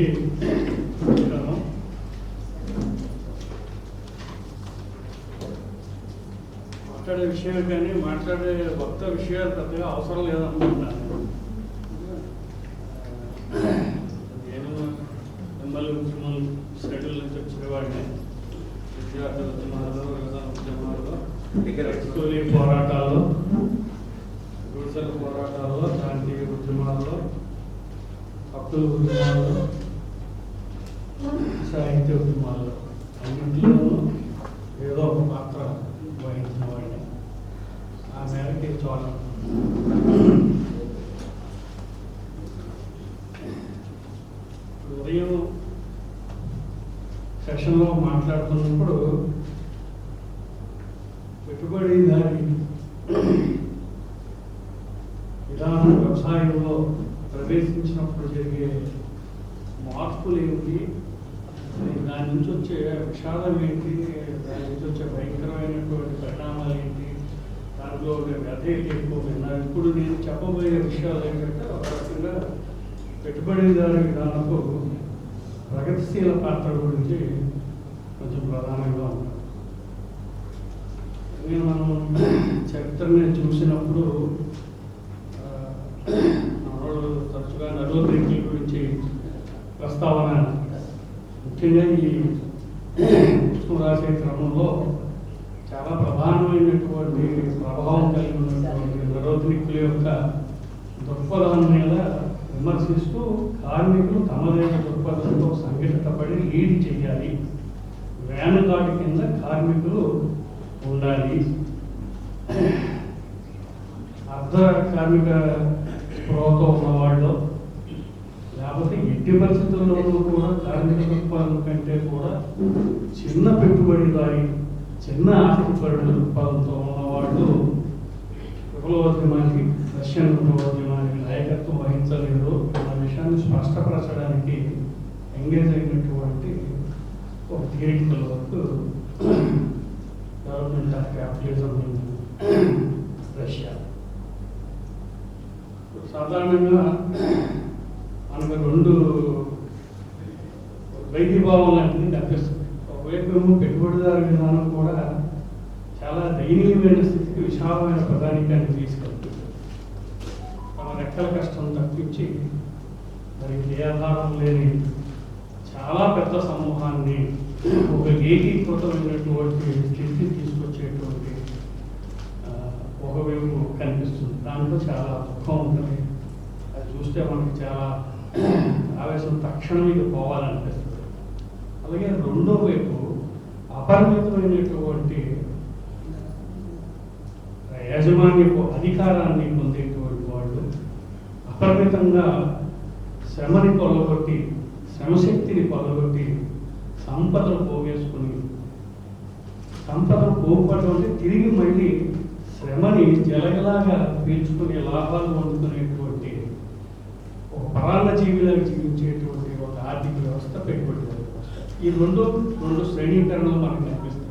అందరికీ మాట్లాడే విషయం కానీ మాట్లాడే కొత్త విషయాలు పెద్దగా అవసరం లేదనుకుంటున్నాను. నేను ఎమ్మెల్యే ఉద్యమాలు షెడ్యూల్ నుంచి వచ్చేవాడిని. విద్యార్థుల ఉద్యమాలు, విధాన ఉద్యమాలు, కూలీ పోరాటాలు, గుడిసెల పోరాటాల్లో, శాంతియుత ఉద్యమాల్లో, హక్కుల ఉద్యమాల్లో, సాహిత్య ఉద్యమాల్లో అన్నింటిలోనూ ఏదో ఒక పాత్ర వహించిన వాడిని. ఆ మేరకి చాలా ఉదయం సెషన్లో మాట్లాడుతున్నప్పుడు పెట్టుబడిదారి విధానం వ్యవసాయంలో ప్రవేశించినప్పుడు జరిగే మార్పులు ఏమిటి, దాని నుంచి వచ్చే విషాదం ఏంటి, దాని నుంచి వచ్చే భయంకరమైనటువంటి పరిణామాలు ఏంటి, దాంట్లో వ్యధ ఎక్కువ విన్నారు. ఇప్పుడు నేను చెప్పబోయే విషయాలు ఏంటంటే ఒక రకంగా పెట్టుబడిదారు విధానపు ప్రగతిశీల పాత్ర గురించి కొంచెం ప్రధానంగా ఉంటాం. మనం చరిత్రని చూసినప్పుడు తరచుగా నరోద్రికుల గురించి ప్రస్తావన, ముఖ్యంగా ఈ పుస్తకం రాసే క్రమంలో చాలా ప్రధానమైనటువంటి ప్రభావం కలిగి ఉన్నటువంటి నరోద్రికుల యొక్క దృక్పథం మీద విమర్శిస్తూ కార్మికులు తమదైన దృక్పథంతో సంఘటితపడి లీడ్ చేయాలి, వేనగాటి కింద కార్మికులు ఉండాలి, అర్ధ కార్మిక స్పృహతో ఉన్నవాళ్ళు, లేకపోతే ఎట్టి పరిస్థితుల్లోనూ కూడా కార్మిక దృక్పథం కంటే కూడా చిన్న పెట్టుబడిదారి, చిన్న ఆస్తిపరుల దృక్పథంతో ఉన్నవాళ్ళు విప్లవోద్యమానికి, రష్యన్ విప్లవోద్యమానికి నాయకత్వం వహించలేదు అన్న విషయాన్ని స్పష్టపరచడానికి ఎంగేజ్ అయినటువంటి ఒక theoretical work development of capitalism in Russia. సాధారణంగా మనకు రెండు వైద్యభావం లాంటిది కనిపిస్తుంది. ఒకవైపు ఏమో పెట్టుబడిదారు విధానం కూడా చాలా దయనీయమైన స్థితికి, విశాలమైన ప్రధానికాన్ని తీసుకెళ్తుంది. తమ రెక్కల కష్టం తప్పించి మరి ఏ ఆధారం లేని చాలా పెద్ద సమూహాన్ని ఒక ఏకీకృతమైనటువంటి స్థితికి తీసుకొచ్చేటువంటి ఒకవైపు కనిపిస్తుంది. దాంట్లో చాలా దుఃఖం ఉంటుంది. అది చూస్తే మనకి చాలా ఆవేశం, తక్షణం ఇది పోవాలనిపిస్తుంది. అలాగే రెండో వైపు అపరిమితమైనటువంటి యాజమాన్యపు అధికారాన్ని పొందేటువంటి వాళ్ళు, అపరిమితంగా శ్రమని కొలగొట్టి, శ్రమశక్తిని కొలగొట్టి సంపదలు పోగేసుకుని, సంపదలు పోగొట్టడం అంటే తిరిగి మళ్ళీ శ్రమని జలగలాగా పీల్చుకుని లాభాలు పొందుకునేటువంటి ఒక పరాన్న జీవిలాగా జీవించేటువంటి ఒక ఆర్థిక వ్యవస్థ పెట్టుబడిదారు వ్యవస్థ. ఈ రెండు శ్రేణీకరణలు మనకు కనిపిస్తాయి.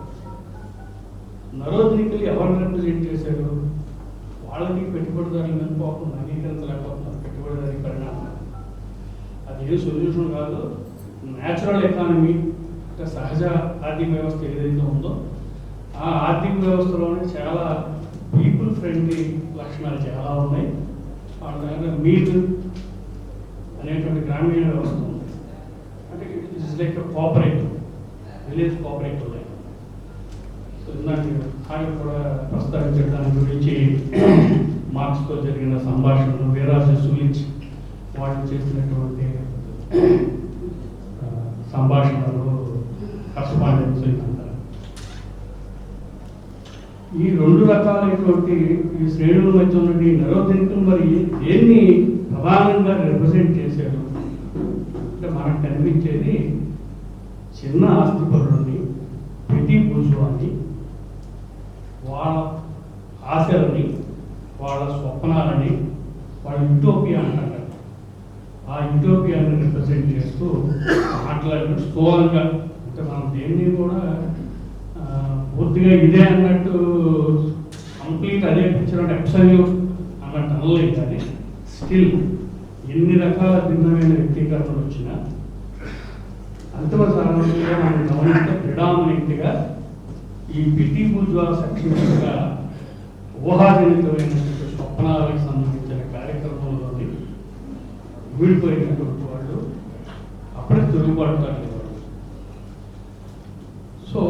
నరోద్రికులు ఎవరిని రిప్రజెంట్ చేశారు? వాళ్ళకి పెట్టుబడిదారుల మీద కోపం అంగీకరించలేకపోతున్నారు. పెట్టుబడిదారి పరిణామం అది ఏ సొల్యూషన్ కాదు. న్యాచురల్ ఎకానమీ అంటే సహజ ఆర్థిక వ్యవస్థ ఏదైతే ఉందో ఆ ఆర్థిక వ్యవస్థలోనే చాలా పీపుల్ ఫ్రెండ్లీ లక్షణాలు చాలా ఉన్నాయి. వాళ్ళ దగ్గర మీట్ అనేటువంటి గ్రామీణ వ్యవస్థ ఉంది. అంటే it is like cooperative, village cooperative like. So ఇందాక ఆయన కూడా ప్రస్తావించడం దాని గురించి మార్క్స్తో జరిగిన సంభాషణలు, వీరాజు సులిచ్ వాళ్ళు చేసినటువంటి సంభాషణలు, కరస్పాండెన్స్ అంటారు. ఈ రెండు రకాలైనటువంటి ఈ శ్రేణుల మధ్య ఉన్నటువంటి నరోద్రికులు మరి దేన్ని ప్రధానంగా రిప్రజెంట్ చేశారు అంటే మనకు కనిపించేది చిన్న ఆస్తిపరులని, పెట్టి బూజువాని, వాళ్ళ ఆశలని, వాళ్ళ స్వప్నాలని, వాళ్ళ యూటోపియా అంటారు. ఆ యూటోపియాని రిప్రజెంట్ చేస్తూ మాట్లాడిన స్థూలంగా, అంటే మనం దేన్ని కూడా పూర్తిగా ఇదే అన్నట్టు కంప్లీట్ అదే పిక్చర్ అంటే అబ్సల్యూట్ అన్నట్టు అనలేదు. కానీ స్టిల్ ఎన్ని రకాల భిన్నమైన వ్యక్తీకరణలు వచ్చినా అంతిమ సారాంశంగా మనం గమనిస్తే ప్రిడామినెంట్గా ఈ పిటి బూర్జువా సెక్షన్ యొక్క ఊహాజనితమైనటువంటి స్వప్నాలకు సంబంధించిన కార్యక్రమంలోని వీడిపోయినటువంటి వాళ్ళు అప్పుడే తిరుగుబాటుతారు. సో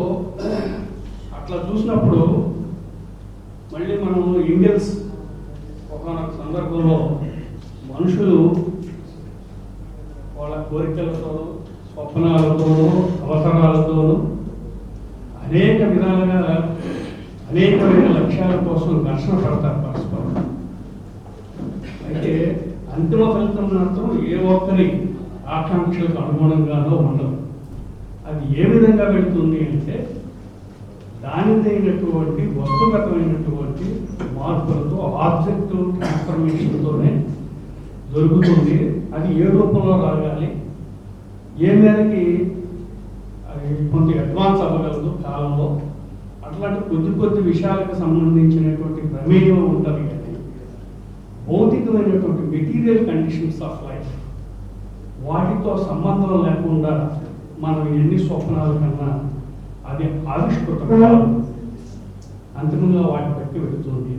అట్లా చూసినప్పుడు మళ్ళీ మనం ఇండియన్స్ ఒకనొక సందర్భంలో మనుషులు వాళ్ళ కోరికలతోనూ స్వప్నాలతోనూ అవసరాలతోనూ అనేక విధాలుగా అనేకమైన లక్ష్యాల కోసం ఘర్షణ పడతారు పరస్పరం. అయితే అంతిమ ఫలితం మాత్రం ఏ ఒక్కరి ఆకాంక్షలకు అనుగుణంగానో ఉండదు. అది ఏ విధంగా వెళుతుంది అంటే దానిదైనటువంటి వస్తుగతమైనటువంటి మార్పులతో ఆబ్జెక్టివ్ ట్రాన్స్ఫర్మేషన్తోనే దొరుకుతుంది. అది ఏ రూపంలో రాగాలి, ఏ మేరకి అది కొంత అడ్వాన్స్ అవ్వగలదు కాలంలో, అట్లాంటి కొద్ది కొద్ది విషయాలకు సంబంధించినటువంటి ప్రమేయం ఉంటుంది. కానీ భౌతికమైనటువంటి మెటీరియల్ కండిషన్స్ ఆఫ్ లైఫ్ వాటితో సంబంధం లేకుండా మనం ఎన్ని స్వప్నాల కన్నా అది ఆవిష్కృతం అంతిమంగా వాటి బట్టి వెళుతుంది.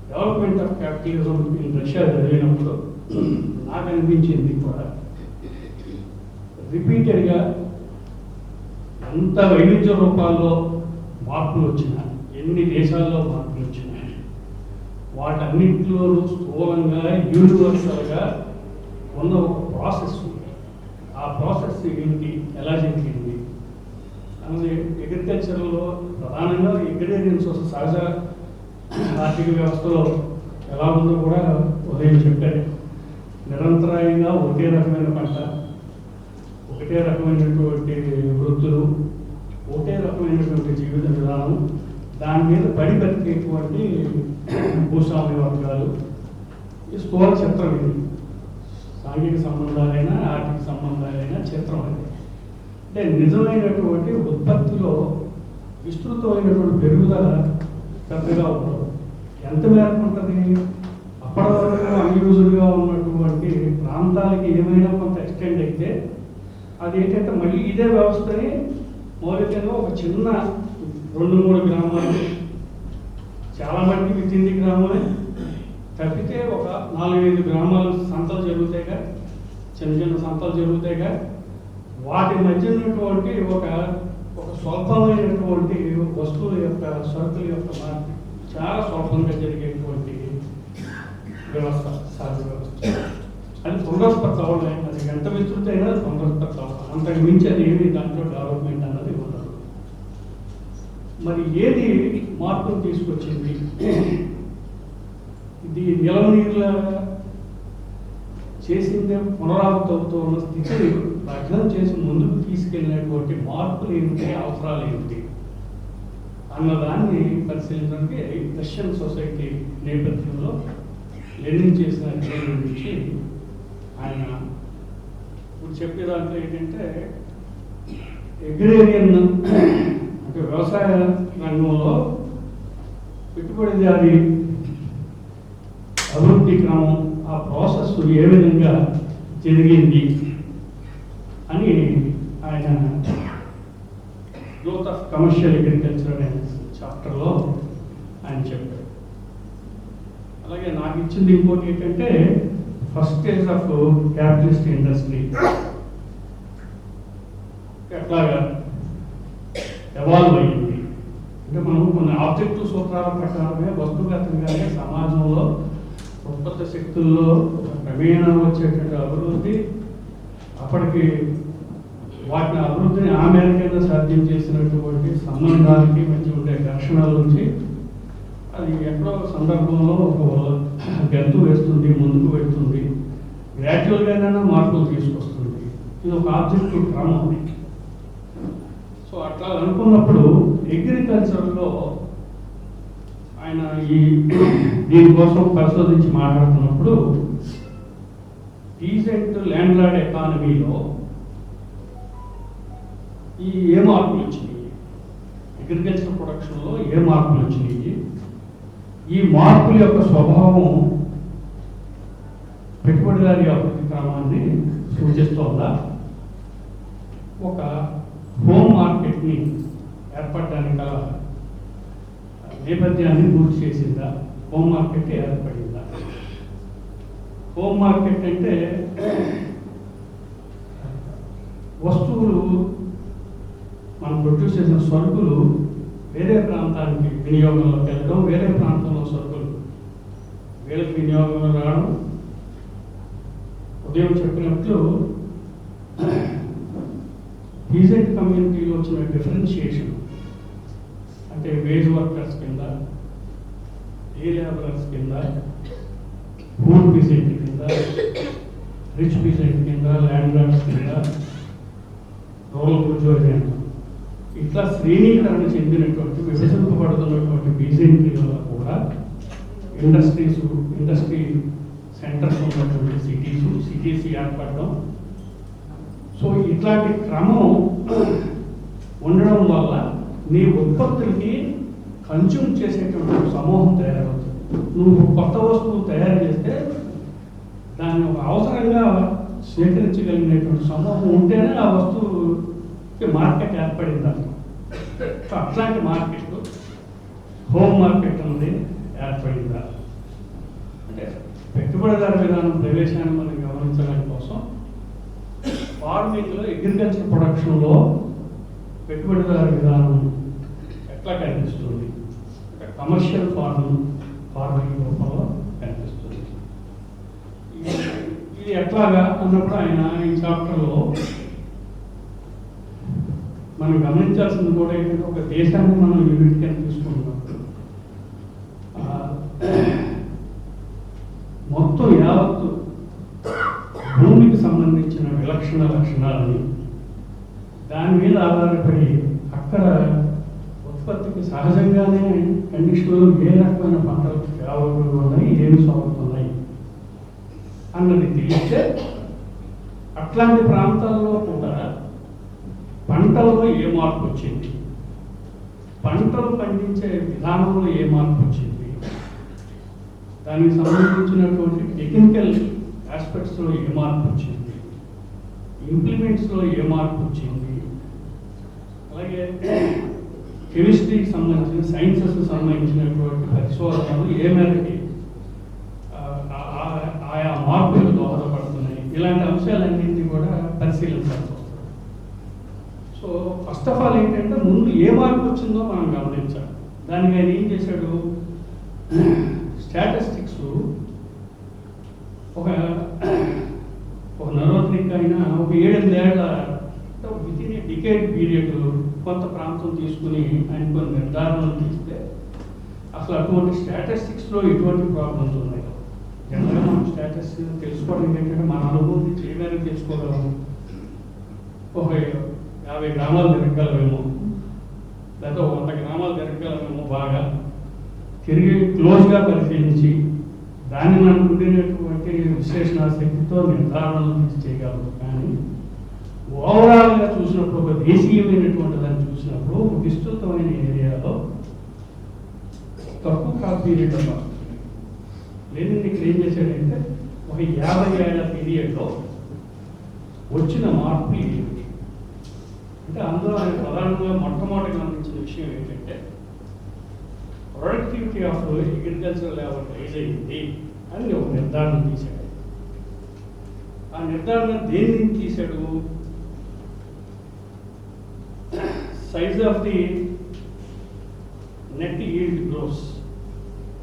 Development of capitalism in Russia జరిగినప్పుడు నాకు అనిపించింది కూడా రిపీటెడ్గా ఎంత వైవిధ్య రూపాల్లో మార్పులు వచ్చినా, ఎన్ని దేశాల్లో మార్పులు వచ్చినా, వాటన్నింటిలోనూ స్థూలంగా యూనివర్సల్గా ఉన్న ఒక ప్రాసెస్ ఉంది. ఆ ప్రాసెస్ ఏంటి, ఎలా జరిగింది అనేది అగ్రికల్చర్లో ప్రధానంగా అగ్రేరియన్ సహజ ఆర్థిక వ్యవస్థలో ఎలా ఉందో కూడా ఉదయం చెప్పారు. నిరంతరాయంగా ఒకే రకమైన పంట, ఒకటే రకమైనటువంటి వృత్తులు, ఒకటే రకమైనటువంటి జీవిత విధానం, దాని మీద పడి బతికేటువంటి భూస్వామ్య వర్గాలు. ఈ స్థూల చిత్రం ఇది. సాంఘిక సంబంధాలైనా ఆర్థిక సంబంధాలైనా చిత్రం అది. అంటే నిజమైనటువంటి ఉత్పత్తిలో విస్తృతమైనటువంటి పెరుగుదల పెద్దగా ఉండదు. ఎంత మేరకు ఉంటుంది, అప్పటి వరకు అన్యూజువల్గా ఉన్నటువంటి ప్రాంతాలకి ఏమైనా కొంత ఎక్స్టెండ్ అయితే అది ఏంటంటే మళ్ళీ ఇదే వ్యవస్థని మౌలికంగా ఒక చిన్న 2-3 గ్రామాలు, చాలా మంది వితింది గ్రామాలే తప్పితే ఒక 4-5 గ్రామాలు సంతలు జరుగుతాయిగా, చిన్న చిన్న సంతలు జరుగుతాయిగా. వాటి మధ్య ఉన్నటువంటి ఒక స్వల్పమైనటువంటి వస్తువుల యొక్క సరుకుల యొక్క మార్పు చాలా స్వల్పంగా జరిగేటువంటి వ్యవస్థ, సహజ వ్యవస్థ. అది పునరుత్పత్తి అవ్వడం, అది ఎంత విస్తృత అయినా పునరుత్పత్తి అవ్వడం, అంతకు మించి అది ఏమి దాంట్లో డెవలప్మెంట్ అన్నది ఉండదు. మరి ఏది మార్పును తీసుకొచ్చింది? ఇది నిలవనీరులా చేసిందే పునరావృతం అవుతూ ఉన్న స్థితిని అర్థం చేసి ముందుకు తీసుకెళ్ళినటువంటి మార్పులు ఏమిటి, అవసరాలు ఏమిటి అన్నదాన్ని పరిశీలించడానికి రష్యన్ సొసైటీ నేపథ్యంలో లెనిన్ చేసిన అధ్యయనం గురించి ఆయన ఇప్పుడు చెప్పే దాంట్లో ఏంటంటే అగ్రేరియన్ అంటే వ్యవసాయ రంగంలో పెట్టుబడిదారి అభివృద్ధి క్రమం, ఆ ప్రాసెస్ ఏ విధంగా జరిగింది అని ఆయన గ్రోత్ ఆఫ్ కమర్షియల్ అగ్రికల్చర్ అనే చాప్టర్లో ఆయన చెప్పారు. అలాగే నాకు ఇచ్చింది ఇంకోటి ఏంటంటే first stage of capitalist industry ఎట్లాగా ఎవాల్వ్ అయ్యింది అంటే మనం కొన్ని ఆబ్జెక్టివ్ సూత్రాల ప్రకారమే వస్తుగతంగానే సమాజంలో ఉత్పత్తి శక్తుల్లో క్రమేణా వచ్చేటువంటి అభివృద్ధి, అప్పటికి వాటిని అభివృద్ధిని ఆ మేరకైనా సాధ్యం చేసినటువంటి సంబంధానికి మధ్య ఉండే ఘర్షణల నుంచి అది ఎక్కడో సందర్భంలో ఒక గంతు వేస్తుంది, ముందుకు వెళ్తుంది, గ్రాడ్యువల్గానైనా మార్పులు తీసుకొస్తుంది. ఇది ఒక ఆబ్జెక్టివ్ క్రమం. సో అట్లా అనుకున్నప్పుడు అగ్రికల్చర్లో ఆయన దీనికోసం పరిశోధించి మాట్లాడుతున్నప్పుడు డీసెంట్ ల్యాండ్ లార్డ్ ఎకానమీలో ఏ మార్పులు వచ్చినాయి, అగ్రికల్చర్ ప్రొడక్షన్లో ఏ మార్పులు వచ్చినాయి, ఈ మార్పుల యొక్క స్వభావం పెట్టుబడిదారీ అభివృద్ధి క్రమాన్ని సూచిస్తోందా ఒక హోమ్ మార్కెట్ని ఏర్పడడానికి గల నేపథ్యాన్ని పూర్తి చేసిందా? హోమ్ మార్కెట్ ఏర్పడిందా? హోమ్ మార్కెట్ అంటే వస్తువులు మనం ప్రొడ్యూస్ చేసిన సరుకులు వేరే ప్రాంతానికి వినియోగంలోకి వెళ్ళడం, వేరే ప్రాంతంలో సరుకులు వీళ్ళకి వినియోగంలో రావడం. ఉదయం చెప్పినట్లు పీజెంట్ కమ్యూనిటీలో వచ్చిన డిఫరెన్షియేషన్ అంటే వేజ్ వర్కర్స్ కింద, డే లేబరర్స్ కింద, పూర్ పీజెంట్ కింద, రిచ్ పీజెంట్ కింద, ల్యాండ్ లార్డ్స్ కింద, రూరల్ బుర్జోయిజీ ఇట్లా శ్రేణీకరణ చెందినటువంటి విభజింపబడుతున్నటువంటి పీజెంట్రీ వల్ల కూడా ఇండస్ట్రీ సెంటర్స్ ఉన్నటువంటి సిటీస్ ఏర్పడడం. సో ఇట్లాంటి క్రమం ఉండడం వల్ల నీ ఉత్పత్తులకి కన్జ్యూమ్ చేసేటువంటి సమూహం తయారవుతుంది. నువ్వు కొత్త వస్తువు తయారు చేస్తే దాన్ని ఒక అవసరంగా స్వీకరించగలిగినటువంటి సమూహం ఉంటేనే ఆ వస్తువుకి మార్కెట్ ఏర్పడింది. సో అట్లాంటి మార్కెట్ హోమ్ మార్కెట్ అనేది ఏర్పడిందా అంటే పెట్టుబడిదారు విధానం ప్రవేశాన్ని మనం గమనించడం కోసం ఫార్మింగ్లో అగ్రికల్చర్ ప్రొడక్షన్లో పెట్టుబడిదారు విధానం ఎట్లా కనిపిస్తుంది అంటే కమర్షియల్ ఫార్మింగ్ రూపంలో కనిపిస్తుంది. ఇది ఎట్లాగా అన్నప్పుడు ఆయన ఈ చాప్టర్లో మనం గమనించాల్సింది కూడా ఏంటంటే ఒక దేశాన్ని మనం యూనిట్ కింద తీసుకుంటున్నాం. మొత్తం యావత్తు భూమికి సంబంధించిన విలక్షణ లక్షణాలని దాని మీద ఆధారపడి అక్కడ ఉత్పత్తికి సహజంగానే కండిషన్లు ఏ రకమైన పంటలు అవైలబుల్ ఉన్నాయి, ఏమి సాగుతున్నాయి అన్నది తెలిస్తే అట్లాంటి ప్రాంతాల్లో కూడా పంటల్లో ఏ మార్పు వచ్చింది, పంటలు పండించే విధానంలో ఏ మార్పు వచ్చింది, దానికి సంబంధించినటువంటి టెక్నికల్ ఆస్పెక్ట్స్లో ఏ మార్పు వచ్చింది, ఇంప్లిమెంట్స్లో ఏ మార్పు వచ్చింది, అలాగే కెమిస్ట్రీకి సంబంధించిన సైన్సెస్కి సంబంధించినటువంటి పరిశోధనలు ఏ మేరకి ఆయా మార్పులకు దోహదపడుతున్నాయి, ఇలాంటి అంశాలన్నింటినీ కూడా పరిశీలించాల్సి వస్తుంది. సో ఫస్ట్ ఆఫ్ ఆల్ ఏంటంటే ముందు ఏ మార్పు వచ్చిందో మనం గమనించాలి. దానికి ఆయన ఏం చేశాడు, స్టాటిస్టిక్స్ ఒక నరోత్నిక్ అయినా ఒక 7-8 ఏళ్ల వితిన్ ఏ డికేడ్ పీరియడ్ కొంత ప్రాంతం తీసుకుని ఆయన కొన్ని నిర్ధారణలు తీస్తే అసలు అటువంటి స్టాటిస్టిక్స్లో ఎటువంటి ప్రాబ్లమ్స్ ఉన్నాయి. జనరల్గా మనం స్టాటిస్టిక్స్ తెలుసుకోవడం ఏంటంటే మన అనుభవం నుంచి ఏమైనా తెలుసుకోగలము. ఒక 50 గ్రామాలు తిరగలమేమో, లేదా 100 గ్రామాలు తిరగలమేమో, బాగా తిరిగి క్లోజ్గా పరిశీలించి దాన్ని మనకు ఉండినటువంటి విశ్లేషణ శక్తితో నిర్ధారణలు చేయగలరు. కానీ ఓవరాల్గా చూసినప్పుడు ఒక దేశీయమైనటువంటి దాన్ని చూసినప్పుడు ఒక విస్తృతమైన ఏరియాలో తక్కువ కాల పీరియడ్ లేని ఇక్కడ ఏం చేశాడంటే ఒక 50 ఏళ్ల పీరియడ్లో వచ్చిన మార్పు ఏమిటి అంటే అందులో ఆయన ప్రధానంగా మొట్టమొదటి గమనించిన విషయం ఏంటంటే productivity of agriculture level rise అయింది అని ఒక నిర్ధారణ తీశాడు. ఆ నిర్ధారణ దేన్ని తీశాడు, size of the net yield gross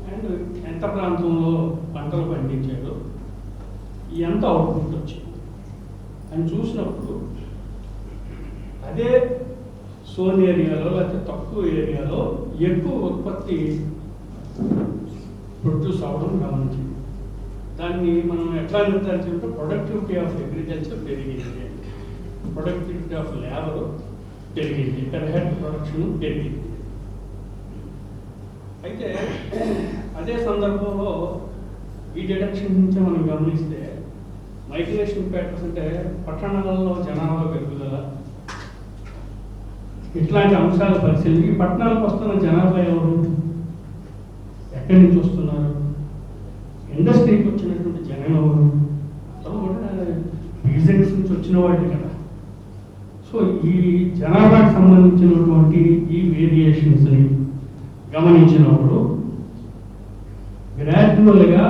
and ఎంత ప్రాంతంలో పంటలు పండించాడు, ఎంత అవుట్పుట్ వచ్చింది అని చూసినప్పుడు అదే సోన్ ఏరియాలో లేకపోతే తక్కువ ఏరియాలో ఎక్కువ ఉత్పత్తి ప్రొడ్యూస్ అవ్వడం గమనించింది. దాన్ని మనం ఎట్లా నిర్ధారించాలంటే ప్రొడక్టివిటీ ఆఫ్ అగ్రికల్చర్ పెరిగింది, ప్రొడక్టివిటీ ఆఫ్ లేబర్ పెరిగింది, పెర్ హెడ్ ప్రొడక్షన్ పెరిగింది. అయితే అదే సందర్భంలో ఈ డిడక్షన్ నుంచి మనం గమనిస్తే మైగ్రేషన్ ప్యాటర్న్స్ అంటే పట్టణాలలో జనాభా పెరుగుదల ఇట్లాంటి అంశాలు పరిశీలించి పట్టణాలకు వస్తున్న జనాభా ఎవరు, ఎక్కడి నుంచి వస్తున్నారు, ఇండస్ట్రీకి వచ్చినటువంటి జనం ఎవరు, అసలు కూడా పీజెంట్స్ నుంచి వచ్చిన వాళ్ళే కదా. సో ఈ జనాభాకి సంబంధించినటువంటి ఈ వేరియేషన్స్ని గమనించినప్పుడు గ్రాడ్యువల్గా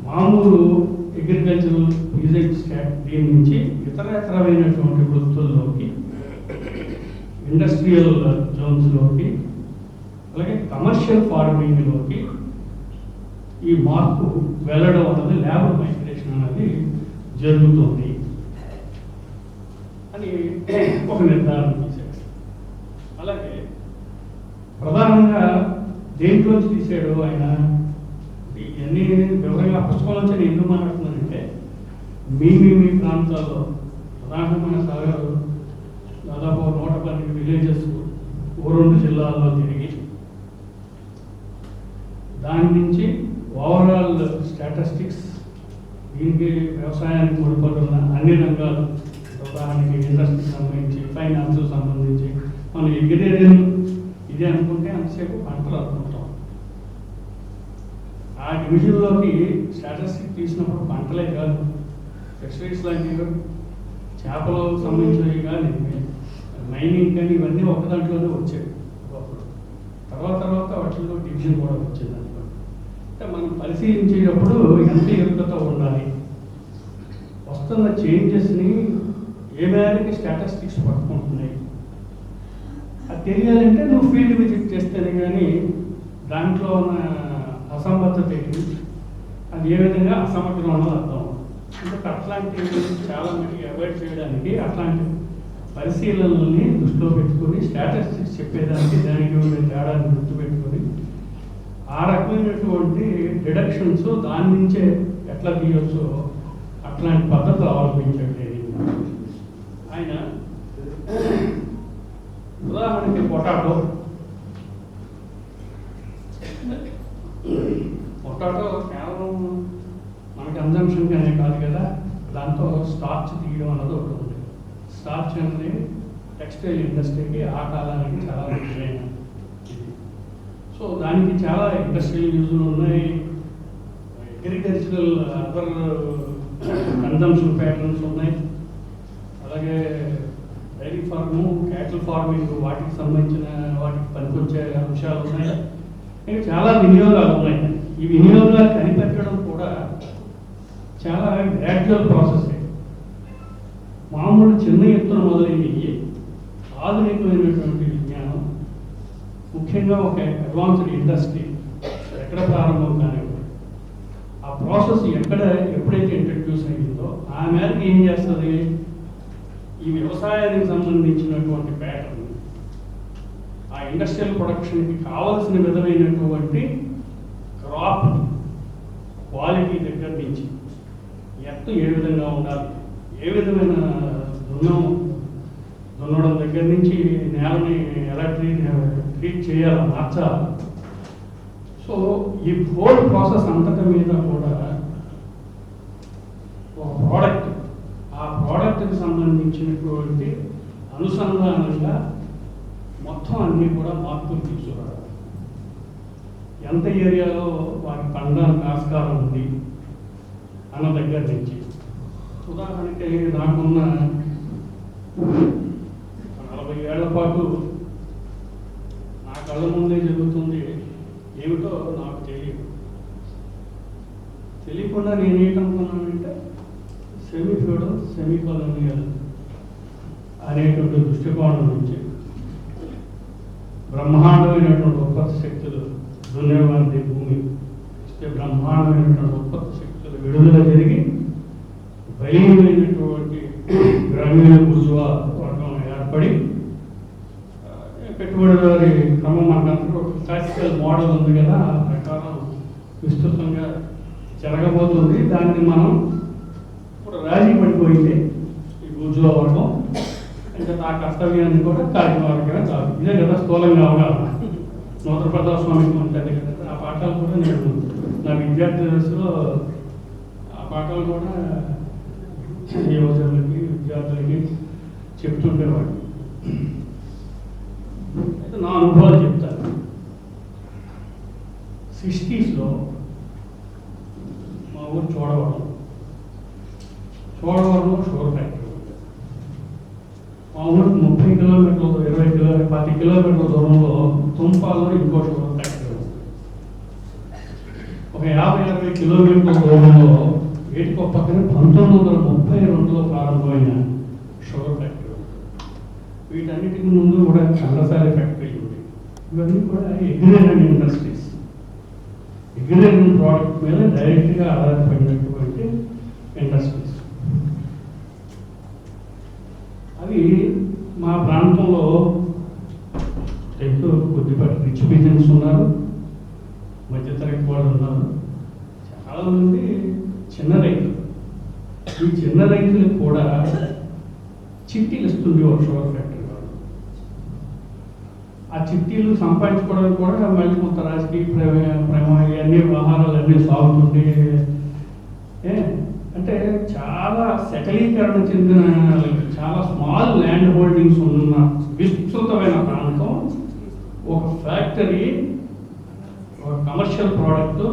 మామూలు అగ్రికల్చరల్ యూజెడ్ దీని నుంచి ఇతరమైనటువంటి వృత్తుల్లోకి, ఇండస్ట్రియల్ జోన్స్లోకి, అలాగే కమర్షియల్ ఫార్మింగ్లోకి ఈ మార్పు వెళ్ళడం అన్నది, లేబర్ మైగ్రేషన్ అనేది జరుగుతుంది అని ఒక నిర్ధారణ తీశాడు. అలాగే ప్రధానంగా దేంట్లోంచి తీశాడు ఆయన, ఇవన్నీ వివరంగా పుస్తకం నుంచి నేను ఎందుకు మాట్లాడుతున్నానంటే, మీ ప్రాంతాల్లో ప్రధానమైన సాగర్ దాదాపు 112 విలేజెస్ 2 జిల్లాల్లో తిరిగి దాని నుంచి ఓవరాల్ స్టాటిస్టిక్స్, దీనికి వ్యవసాయానికి ముడిపడున్న అన్ని రంగాలు, ఉదాహరణకి ఇండస్ట్రీకి సంబంధించి, ఫైనాన్స్కి సంబంధించి, మనం అగ్రేరియన్ ఇదే అనుకుంటే అంతసేపు పంటలు అనుకుంటాం. ఆ డివిజన్లోకి స్టాటిస్టిక్ తీసినప్పుడు పంటలే కాదు, ఫిషరీస్ లాంటివి, చేపలు సంబంధించినవి కానీ, మైనింగ్ కానీ, ఇవన్నీ ఒక దాంట్లోనే వచ్చాయి. తర్వాత వాటిలో డివిజన్ కూడా వచ్చింది అనుకోండి. అంటే మనం పరిశీలించేటప్పుడు ఎంత ఎరుకతో ఉండాలి, వస్తున్న చేంజెస్ని ఏ మేరకి స్టాటిస్టిక్స్ పట్టుకుంటున్నాయి, అది తెలియాలంటే నువ్వు ఫీల్డ్ విజిట్ చేస్తేనే కానీ దాంట్లో ఉన్న అసమర్థత అది ఏ విధంగా అసమర్థం అన్నది అర్థం. అంటే అట్లాంటివి చాలా మందికి అవాయిడ్ చేయడానికి అట్లాంటి పరిశీలనల్ని దృష్టిలో పెట్టుకొని స్టాటిస్టిక్స్ చెప్పేదానికి దానికి ఉండే తేడాన్ని గుర్తుపెట్టుకొని ఆ రకమైనటువంటి డిడక్షన్స్ దాని నుంచే ఎట్లా తీయొచ్చో అట్లాంటి పద్ధతులు అవలంబించట్లేదు ఆయన. ఉదాహరణకి పొటాటో కేవలం మన కన్జంప్షన్కి అనే కాదు కదా, దాంతో స్టార్చ్ తీయడం అన్నది ఒకటి ఉంది. స్టార్చ్ అనేది టెక్స్టైల్ ఇండస్ట్రీకి ఆ కాలానికి చాలా ముఖ్యమైన ఇది. సో దానికి చాలా ఇండస్ట్రియల్ యూజులు ఉన్నాయి, అగ్రికల్చరల్ అదర్ కన్జంప్షన్ ప్యాటర్న్స్ ఉన్నాయి, అలాగే డైరీ ఫార్ము, క్యాటిల్ ఫార్మింగ్, వాటికి సంబంధించిన వాటికి పనికొచ్చే అంశాలు ఉన్నాయి, ఇంకా చాలా వినియోగాలు ఉన్నాయి. ఈ వినియోగాలు కనిపెట్టడం కూడా చాలా గ్రాడ్యువల్ ప్రాసెస్. మామూలు చిన్న ఎత్తున మొదలైనవి ఆధునికమైనటువంటి విజ్ఞానం, ముఖ్యంగా ఒక అడ్వాన్స్డ్ ఇండస్ట్రీ ఎక్కడ ప్రారంభం కానివ్వండి, ఆ ప్రాసెస్ ఎప్పుడైతే ఇంట్రడ్యూస్ అయ్యిందో ఆ మేరకు ఏం చేస్తుంది, ఈ వ్యవసాయానికి సంబంధించినటువంటి ప్యాటర్న్, ఆ ఇండస్ట్రియల్ ప్రొడక్షన్కి కావాల్సిన విధమైనటువంటి క్రాప్ క్వాలిటీ దగ్గర నుంచి ఎత్తు ఏ విధంగా ఉండాలి, ఏ విధమైన దున్నడం దగ్గర నుంచి నేలని ఎలా ట్రీట్ చేయాలి, మార్చాలి. సో ఈ హోల్ ప్రాసెస్ అంతటి మీద కూడా ఒక ప్రోడక్ట్, ఆ ప్రోడక్ట్కి సంబంధించినటువంటి అనుసంధానంగా మొత్తం అన్నీ కూడా మార్పులు తీసుకురావాలి. ఎంత ఏరియాలో వాటి పండడానికి ఆస్కారం ఉంది అన్న దగ్గర నుంచి, ఉదాహరణకి నాకున్న 40 ఏళ్ల పాటు నా కళ్ళ ముందే జరుగుతుంది ఏమిటో నాకు తెలియకుండా నేనేటనుకున్నానంటే సెమీ ఫ్యూడల్, సెమీ కాలోనియల్ అనేటువంటి దృష్టికోణం నుంచి బ్రహ్మాండమైనటువంటి ఉత్పత్తి శక్తులు దున్నేవారి భూమి ఇస్తే బ్రహ్మాండమైనటువంటి ఉత్పత్తి శక్తులు విడుదల జరిగి బలీయమైనటువంటి గ్రామీణ బూర్జువా వర్గం ఏర్పడి పెట్టుబడిదారి క్రమం మనకంతా ఒక క్లాసికల్ మోడల్ ఉంది కదా, ఆ ప్రకారం విస్తృతంగా జరగబోతుంది. దాన్ని మనం ఇప్పుడు రాజీ పడిపోయింది ఈ బూర్జువా వర్గం, ఇంకా నా కర్తవ్యాన్ని కూడా కార్యవర్గంగా కాదు. ఇదే కదా స్థూలంగా అవగాహన. నూతన ప్రజాస్వామ్యం ఉంటుంది కదా, ఆ పాఠాలు కూడా నేను నా విద్యార్థి దశలో ఆ పాఠాలు కూడా యువజనులకి విద్యార్థులకి చెప్తుండేవాడు. అయితే నా అనుభవాలు చెప్తాను. 60s మా ఊరు చోడవరం షుగర్ ఫ్యాక్టరీ. ఊరికి 30 కిలోమీటర్లు 10 కిలోమీటర్ల దూరంలో తుంపాల్లో ఇంకో షుగర్ ఫ్యాక్టరీ ఉంది. ఒక 50-60 కిలోమీటర్ల దూరంలో ఏటికొ పక్కన 1932లో ప్రారంభమైన షుగర్ ఫ్యాక్టరీ ఉంది. వీటన్నిటికి ముందు కూడా చంద్రసారి ఫ్యాక్టరీ ఉంది. ఇవన్నీ కూడా అగ్రికల్చర్ ఇండస్ట్రీస్, అగ్రికల్చర్ ప్రోడక్ట్ మీద డైరెక్ట్గా ఆధారపడినటువంటి ఇండస్ట్రీస్. అవి మా ప్రాంతంలో ఎక్కువ కొద్దిపాటి రిచ్ పీజన్స్ ఉన్నారు, మధ్యతరగతి వాళ్ళు ఉన్నారు, చాలామంది చిన్న రైతులు. ఈ చిన్న రైతులకు కూడా చిట్టీలు ఇస్తుంది ఒక షుగర్ ఫ్యాక్టరీ వాళ్ళు. ఆ చిట్టీలు సంపాదించుకోవడానికి కూడా మళ్ళీ కొంత రాజకీయ ఇవన్నీ వ్యవహారాలు అన్నీ సాగుతుంటే అంటే చాలా సకలీకరణ చెందిన చాలా స్మాల్ ల్యాండ్ హోల్డింగ్స్ ఉన్న విస్తృతమైన ప్రాంతం ఒక ఫ్యాక్టరీ, ఒక కమర్షియల్ ప్రోడక్ట్,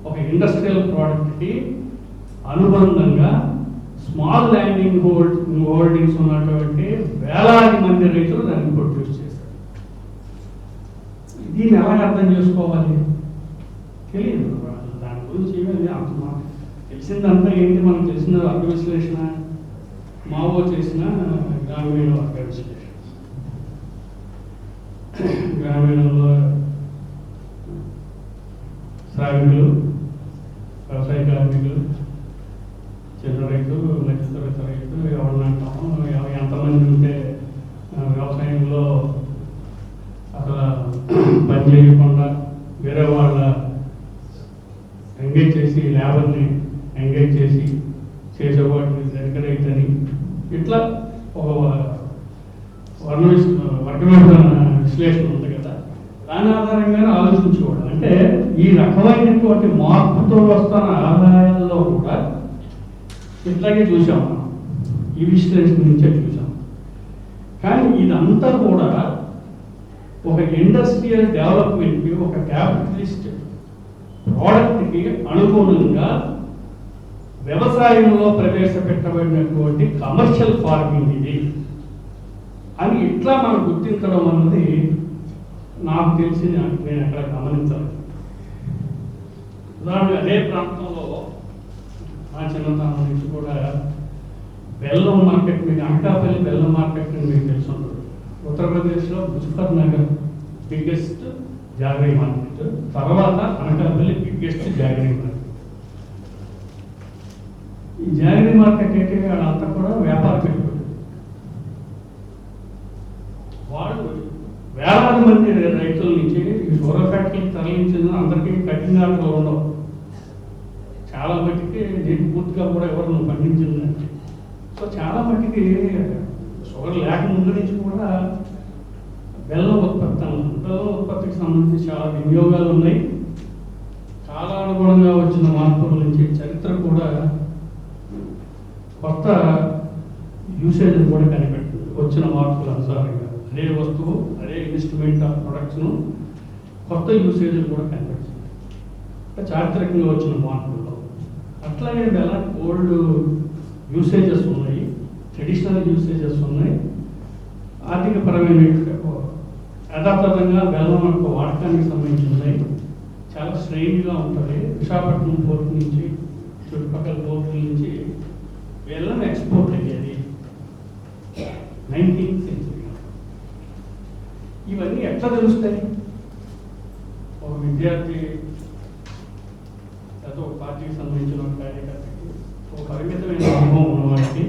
ఒక ఇండస్ట్రియల్ ప్రోడక్ట్కి అనుబంధంగా స్మాల్ హోల్డింగ్స్ ఉన్నటువంటి వేలాది మంది రైతులు దాన్ని ప్రొడ్యూస్ చేశారు. దీన్ని ఎలా అర్థం చేసుకోవాలి తెలియదు. దాని గురించి ఏమీ తెలిసిందంతా ఏంటి, మనకు తెలిసిన వర్గ విశ్లేషణ, మావో చేసిన గ్రామీణ వర్గ విశ్లేషణ. గ్రామీణంలో శ్రామికులు, వ్యవసాయ కార్మికులు, చిన్న రైతులు, మధ్యతరగతి రైతులు, ఎవరినంటాము, ఎంతమంది ఉంటే వ్యవసాయంలో అసలు పని చేయకుండా వేరే వాళ్ళ ఎంగేజ్ చేసి లేబర్ని ఎంగేజ్ చేసి చేసేవాటిని దగ్గరైతని ఇట్లా ఒక వర్గ విశ్లేషణ ఉంది కదా. దాని ఆధారంగానే ఆలోచించుకోవడం అంటే ఈ రకమైనటువంటి మార్పుతో వస్తున్న ఆదాయాల్లో కూడా ఇట్లాగే చూసాం మనం, ఈ విశ్లేషణ నుంచే చూసాం. కానీ ఇదంతా కూడా ఒక ఇండస్ట్రియల్ డెవలప్మెంట్కి, ఒక క్యాపిటలిస్ట్ ప్రోడక్ట్కి అనుగుణంగా వ్యవసాయంలో ప్రవేశపెట్టబడినటువంటి కమర్షియల్ ఫార్మింగ్ ఇది అని ఇట్లా మనం గుర్తించడం అన్నది నాకు తెలిసి నేను అక్కడ గమనించాలి. ఉదాహరణగా అదే ప్రాంతంలో మా చిన్నతనం నుంచి కూడా బెల్లం మార్కెట్, మీకు అనకాపల్లి బెల్లం మార్కెట్ అని మీకు తెలుసు. ఉత్తరప్రదేశ్లో Muzaffar Nagar biggest jaggery market, తర్వాత అనకాపల్లి బిగ్గెస్ట్ జాగరీ మార్కెట్. ఈ జాగరీ మార్కెట్ ఏంటి, వాళ్ళంతా కూడా వ్యాపార పెట్టుబడి. వాళ్ళు వేలాది మంది రైతుల నుంచి ఈ షుగర్ ఫ్యాక్టరీకి తరలించిన అందరికీ కఠినాలు ఉండవు. చాలా మట్టికి దీనికి పూర్తిగా కూడా ఎవరు పండించిందంటే, సో చాలా మట్టికి షుగర్ లేక ముందు నుంచి కూడా బెల్లం ఉత్పత్తికి సంబంధించి చాలా వినియోగాలు ఉన్నాయి. కాలానుగుణంగా వచ్చిన మార్పుల నుంచి చరిత్ర కూడా కొత్త యూసేజ్ కూడా కనిపెట్టింది. వచ్చిన మార్పుల అనుసారంగా అదే వస్తువు, అదే ఇన్స్ట్రుమెంట్ ఆఫ్ ప్రొడక్ట్స్ను కొత్త యూసేజ్ కూడా కనిపెట్టింది. చారిత్రకంగా వచ్చిన మార్పుల్లో అట్లాగే ఎలాంటి ఓల్డ్ యూసేజెస్ ఉన్నాయి, ట్రెడిషనల్ యూసేజెస్ ఉన్నాయి. ఆర్థికపరమైన యథాతథంగా బెల్లం యొక్క వాడకానికి సంబంధించి ఉన్నాయి. చాలా స్ట్రెయిన్గా ఉంటుంది. విశాఖపట్నం పోర్ట్ నుంచి, చుట్టుపక్కల పోర్టుల నుంచి బెల్లం ఎక్స్పోర్ట్ అయ్యేది 19th సెంచరీ. ఇవన్నీ ఎట్లా తెలుస్తాయి? ఒక విద్యార్థి లేదా ఒక పార్టీకి సంబంధించిన ఒక కార్యకర్తకి, ఒక పరిమితమైన అనుభవం ఉన్నవాడికి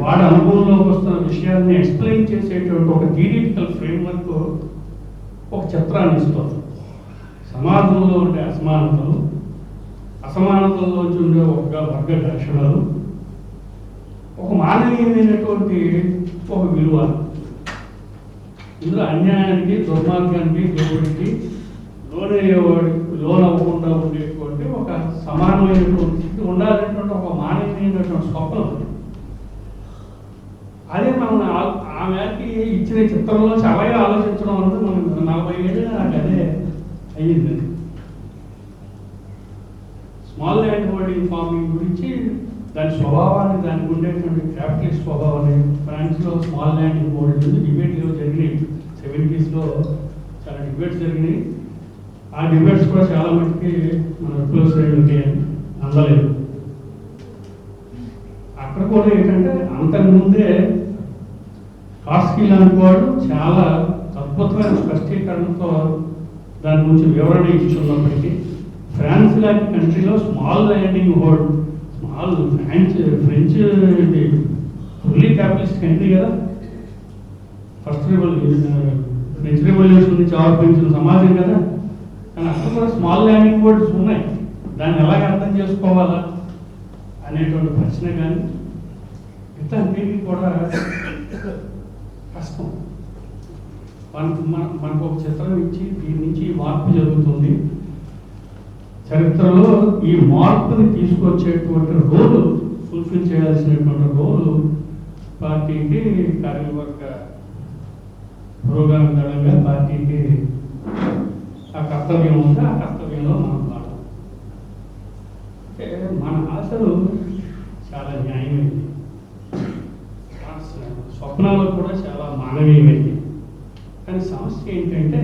వాడి అనుభవంలోకి వస్తున్న విషయాన్ని ఎక్స్ప్లెయిన్ చేసేటువంటి ఒక థియరిటికల్ ఫ్రేమ్వర్క్ ఒక చిత్రాన్ని ఇస్తుంది. సమాజంలో ఉండే అసమానతలు, అసమానతల్లోంచి ఉండే ఒక వర్గ ఘర్షణలు, ఒక మానవీయమైనటువంటి ఒక విలువ, ఇందులో అన్యాయానికి, దుర్మార్గానికి, దోపిడికి లోనవ్వకుండా ఉండేటువంటి ఒక సమానమైనటువంటి స్థితి ఉండాలనేటువంటి ఒక మానవీయమైనటువంటి స్వప్నం. అదే మనం ఆ మేరకి ఇచ్చిన చిత్రంలో చాలా ఆలోచించడం అంటే మనం 40 ఏళ్ళు నాకు అదే అయ్యింది. స్మాల్ ల్యాండ్ హోల్డింగ్ ఫార్మింగ్ గురించి దాని స్వభావాన్ని, దానికి ఉండేటువంటి క్యాపిటలిస్ట్ స్వభావాన్ని ఫ్రాన్స్లో స్మాల్ ల్యాండింగ్ మోడల్ నుంచి డిబేట్లు జరిగినాయి. 70s చాలా డిబేట్స్ జరిగినాయి. ఆ డిబేట్స్ కూడా చాలా మటుకి మన విప్లవ శ్రేణులకి అందలేదు. అక్కడ కూడా ఏంటంటే అంతకుముందే కాస్కీ లాంటి వాడు చాలా అద్భుతమైన స్పష్టీకరణతో దాని గురించి వివరణ ఇచ్చున్నప్పటికీ ఫ్రాన్స్ లాంటి కంట్రీలో small landing hold small French fully capitalist country కదా. ఫస్ట్ ఫ్రెంచ్ రెవల్యూషన్ నుంచి ఆవిర్భవించిన సమాజం కదా. కానీ అక్కడ కూడా స్మాల్ ల్యాండింగ్ హోల్డ్స్ ఉన్నాయి. దాన్ని ఎలాగ అర్థం చేసుకోవాలా అనేటువంటి ప్రశ్న కానీ ఇతనికి కూడా కష్టం. మనకు ఒక చిత్రం ఇచ్చి దీని నుంచి మార్పు జరుగుతుంది. చరిత్రలో ఈ మార్పుని తీసుకొచ్చేటువంటి రోలు ఫుల్ఫిల్ చేయాల్సినటువంటి రోలు పార్టీకి, కార్యవర్గ పురోగమనంగా పార్టీకి ఆ కర్తవ్యం ఉంది. ఆ కర్తవ్యంలో మనం పాడతాం. అంటే మన ఆశలు చాలా న్యాయమైంది, స్వప్నాలు కూడా చాలా మానవీయమైంది. కానీ సమస్య ఏంటంటే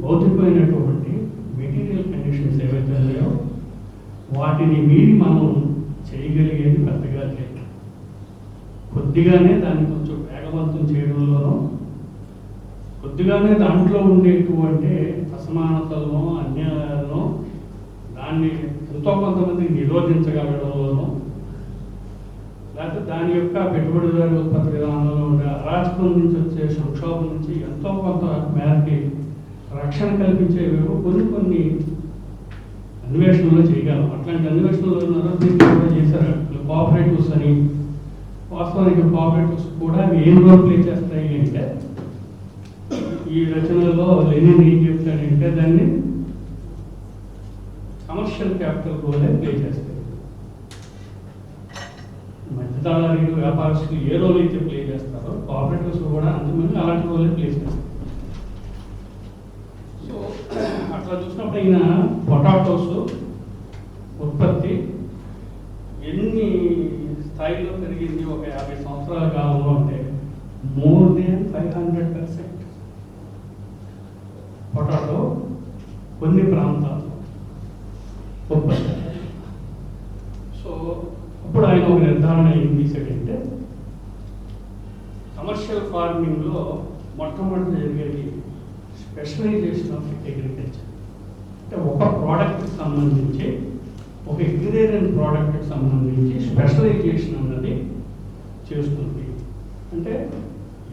భౌతికమైనటువంటి మెటీరియల్ కండిషన్స్ ఏవైతే ఉన్నాయో వాటిని మీరి మనం చేయగలిగేది పెద్దగా లేదు. కొద్దిగానే దాన్ని కొంచెం వేగవంతం చేయడంలోనూ, కొద్దిగానే దాంట్లో ఉండేటువంటి అసమానతలను, అన్యాయాలను దాన్ని ఎంతో కొంతమందికి నిరోధించగలగడంలోనూ, లేకపోతే దాని యొక్క పెట్టుబడిదారు ఉత్పత్తి విధానంలో ఉండే అరాచకం నుంచి వచ్చే సంక్షోభం నుంచి ఎంతో కొంత మేరకి రక్షణ కల్పించేవేవో కొన్ని అన్వేషణలో చేయగలం. అట్లాంటి అన్వేషణలో కూడా చేశారు కోఆపరేటివ్స్ అని. వాస్తవానికి కోఆపరేటివ్స్ కూడా ఏం రోల్ ప్లే చేస్తాయి అంటే, ఈ రచనలో లెనిన్ ఏం చెప్తాడంటే దాన్ని కమర్షియల్ క్యాపిటల్ రోలే ప్లే చేస్తాయి. మధ్యతరగతి వ్యాపారస్తులు ఏ రోల్ అయితే ప్లే చేస్తారో కోఆపరేటివ్స్ కూడా అంతమంది అలాంటి రోలే ప్లే చేస్తారు. సో అట్లా చూసినప్పుడు ఈయన పొటాటోస్ ఉత్పత్తి ఎన్ని స్థాయిలో పెరిగింది ఒక 50 సంవత్సరాల కాలంలో అంటే మోర్ దెన్ 500% పొటాటో కొన్ని ప్రాంతాల్లో ఉత్పత్తి. సో అప్పుడు ఆయన ఒక నిర్ధారణ ఏం తీసాడంటే, కమర్షియల్ ఫార్మింగ్లో మొట్టమొదటి జరిగేది స్పెషలైజేషన్ ఆఫ్ అగ్రికల్చర్. అంటే ఒక ప్రోడక్ట్కి సంబంధించి, ఒక అగ్రేరియన్ ప్రోడక్ట్కి సంబంధించి స్పెషలైజేషన్ అన్నది చేస్తుంది. అంటే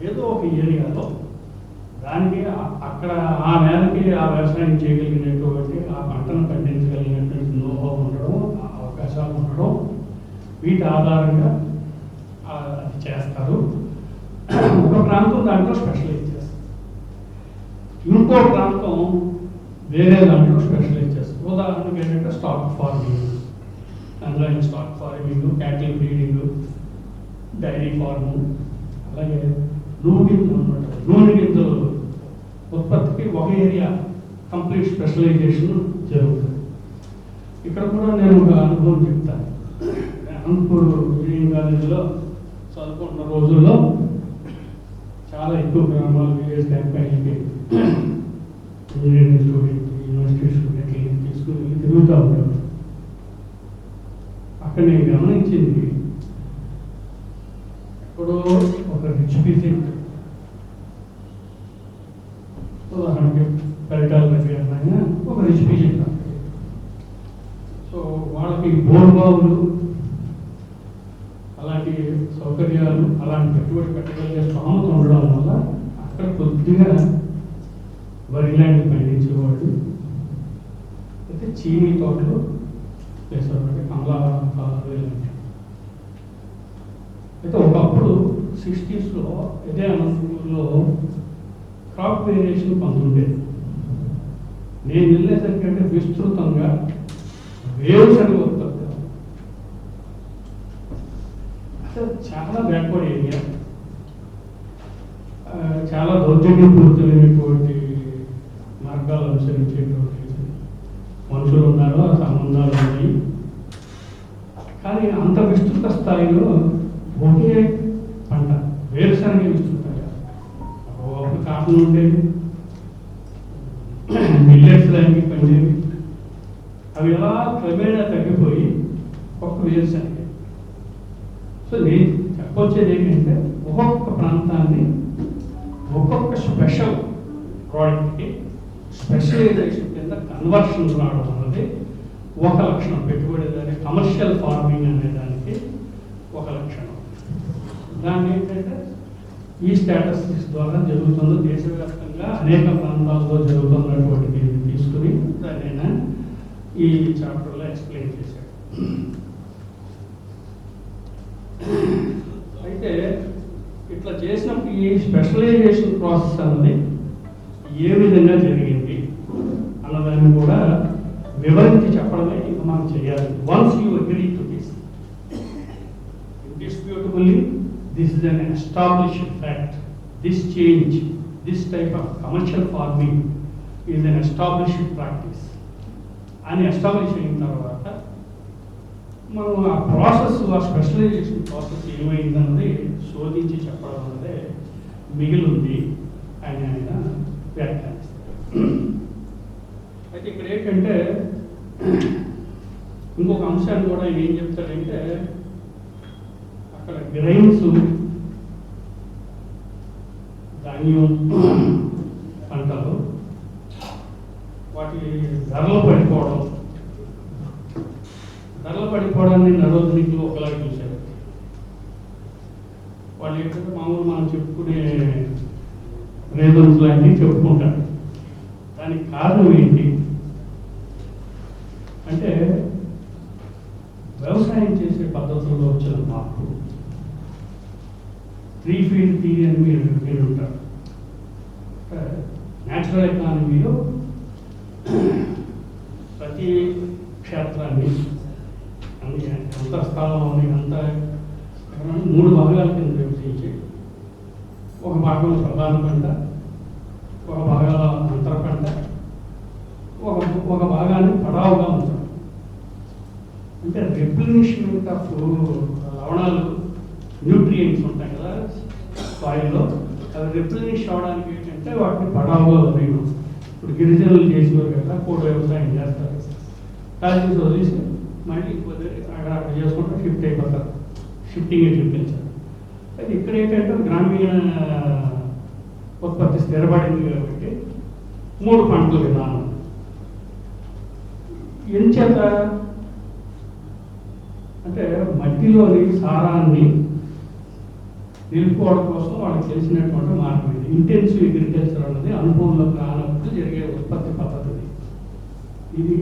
ఏదో ఒక ఏరియాలో దానికి అక్కడ ఆ మేరకి ఆ వ్యవసాయం చేయగలిగినటువంటి, ఆ పంటను పండించగలిగినటువంటి నోహో ఉండడం, ఆ అవకాశాలు ఉండడం, వీటి ఆధారంగా అది చేస్తారు. ఒక ప్రాంతం దాంట్లో స్పెషలైజ్ చేస్తారు, ఇంకో ప్రాంతం వేరే దాంట్లో స్పెషలైజ్ చేస్తారు. ఉదాహరణకి ఏంటంటే స్టాక్ ఫార్మింగ్, అందులో stock farming, cattle breeding, dairy farm, అలాగే నూనె గింజలు ఉత్పత్తికి ఒక ఏరియా కంప్లీట్ స్పెషలైజేషన్ జరుగుతుంది. ఇక్కడ కూడా నేను ఒక అనుభవం చెప్తాను. అనంతపూర్ ఇంజనీరింగ్ కాలేజీలో చదువుకుంటున్న రోజుల్లో చాలా ఎక్కువ గ్రామాలు, విలేజ్ క్యాంపైన్లకి ఇంజనీరింగ్ స్టూడెంట్, యూనివర్సిటీ స్టూడెంట్ని తీసుకుని వెళ్ళి తిరుగుతూ ఉంటాను. అక్కడ నేను గమనించింది, ఎక్కడో ఒక రిచ్ పీసెంట్, ఉదాహరణకి పరిటాల దగ్గర ఒక రిచ్ పీసెంట్, సో వాళ్ళకి బోర్బావులు అలాంటి సౌకర్యాలు, అలాంటి పెట్టుబడి పెట్టగలిగే స్థామత ఉండడం వల్ల అక్కడ కొద్దిగా వరి ల్యాండ్ పండించేవాళ్ళు, అయితే చీనీ తోటలు వేసేవాళ్ళు, కమలా ఇలాంటి. అయితే ఒకప్పుడు 60s ఇదే అనంతపూర్లో క్రాప్ వేరియేషన్ పొందుండేది. నేను వెళ్ళేసరికి అంటే విస్తృతంగా వేరుశనగ ఉత్పత్తి, చాలా బ్యాక్వర్డ్ ఏరియా, చాలా దౌర్జన్యపూరితమైనటువంటి మార్గాలు అనుసరించేటువంటి మనుషులు ఉన్నారో ఆ సంబంధాలు ఉన్నాయి. కానీ అంత విస్తృత స్థాయిలో ఒకే పంట వేరుశనగ విస్తృతంగా ఒక కాటన్ ఉండేది, మిల్లెట్స్ లాంటివి పండేవి. అవి ఎలా క్రమేణా తగ్గిపోయి ఒక్క వేరుశనగ. సో నేను చెప్పొచ్చేది ఏంటంటే ఒక్కొక్క ప్రాంతాన్ని ఒక్కొక్క స్పెషల్ ప్రోడక్ట్కి స్పెషలైజేషన్ కింద కన్వర్షన్ రావడం అన్నది ఒక లక్షణం. పెట్టుబడిదారి కమర్షియల్ ఫార్మింగ్ అనే దానికి ఒక లక్షణం. దాన్ని ఏంటంటే ఈ స్టాటస్టిక్స్ ద్వారా జరుగుతుందో దేశవ్యాప్తంగా అనేక ప్రాంతాల్లో జరుగుతున్నటువంటిది తీసుకుని దాన్ని నేను ఈ చాప్టర్లో ఎక్స్ప్లెయిన్ చేశాను. అయితే ఇట్లా చేసినప్పుడు ఈ స్పెషలైజేషన్ ప్రాసెస్ అన్నది ఏ విధంగా జరిగింది అన్నదాన్ని కూడా వివరించి చెప్పడమే ఇంకా మనం చేయాలి. Once you agree to this indisputably this is an established fact. This change, this type of commercial farming is an established practice. అని ఎస్టాబ్లిష్ అయిన తర్వాత మనం ఆ ప్రాసెస్, ఆ స్పెషలైజేషన్ ప్రాసెస్ ఏమైందన్నది శోధించి చెప్పడం అన్నదే మిగిలింది అని ఆయన వ్యాఖ్యానిస్తారు. అయితే ఇక్కడ ఏంటంటే ఇంకొక అంశాన్ని కూడా ఆయన ఏం చెప్తాడంటే అక్కడ గ్రైన్స్, ధాన్యం పంటలు వాటి ధరలు పడిపోవడాన్ని నరోధనికులు ఒకలాగా చూశారు. వాళ్ళు ఏంటంటే మామూలు మనం చెప్పుకునే రీజన్స్ లాంటివి చెప్పుకుంటారు. దానికి కారణం ఏంటి అంటే వ్యవసాయం చేసే పద్ధతుల్లో వచ్చిన మార్పు. 3 ఫీల్డ్ థియరీ అని మీరు ఉంటారు. న్యాచురల్ ఎకానమీలో ప్రతి క్షేత్రాన్ని ఎంత స్థలంలోని అంత 3 భాగాల కింద విభజించి ఒక భాగంలో ప్రధాన పంట, ఒక భాగంలో అంతర పంట, ఒక భాగాన్ని పడావుగా ఉంటాం. అంటే రిప్లినిష్మెంట్ ఆఫ్ లవణాలు, న్యూట్రియంట్స్ ఉంటాయి కదా సాయిల్లో, అవి రిప్లినిష్ అవడానికి ఏంటంటే వాటిని పడావుగా వదిలేయడం. ఇప్పుడు గిరిజనులు చేసేవారు కదా, కోట వ్యవసాయం చేస్తారు, కాలేజీ వదిలేసి మళ్ళీ అక్కడ చేసుకుంటూ షిఫ్ట్ అయిపోతారు. Shifting agriculture. అయితే ఇక్కడ ఏంటంటే గ్రామీణ ఉత్పత్తి స్థిరపడింది కాబట్టి 3 పంటల విధానం. ఎంచేత అంటే మట్టిలోని సారాన్ని నిలుపుకోవడం కోసం వాళ్ళకి తెలిసినటువంటి మార్గం ఇది. ఇంటెన్సివ్ అగ్రికల్చర్ అన్నది అనుభవంలోకి రానప్పుడు జరిగే ఉత్పత్తి పద్ధతి. ఇది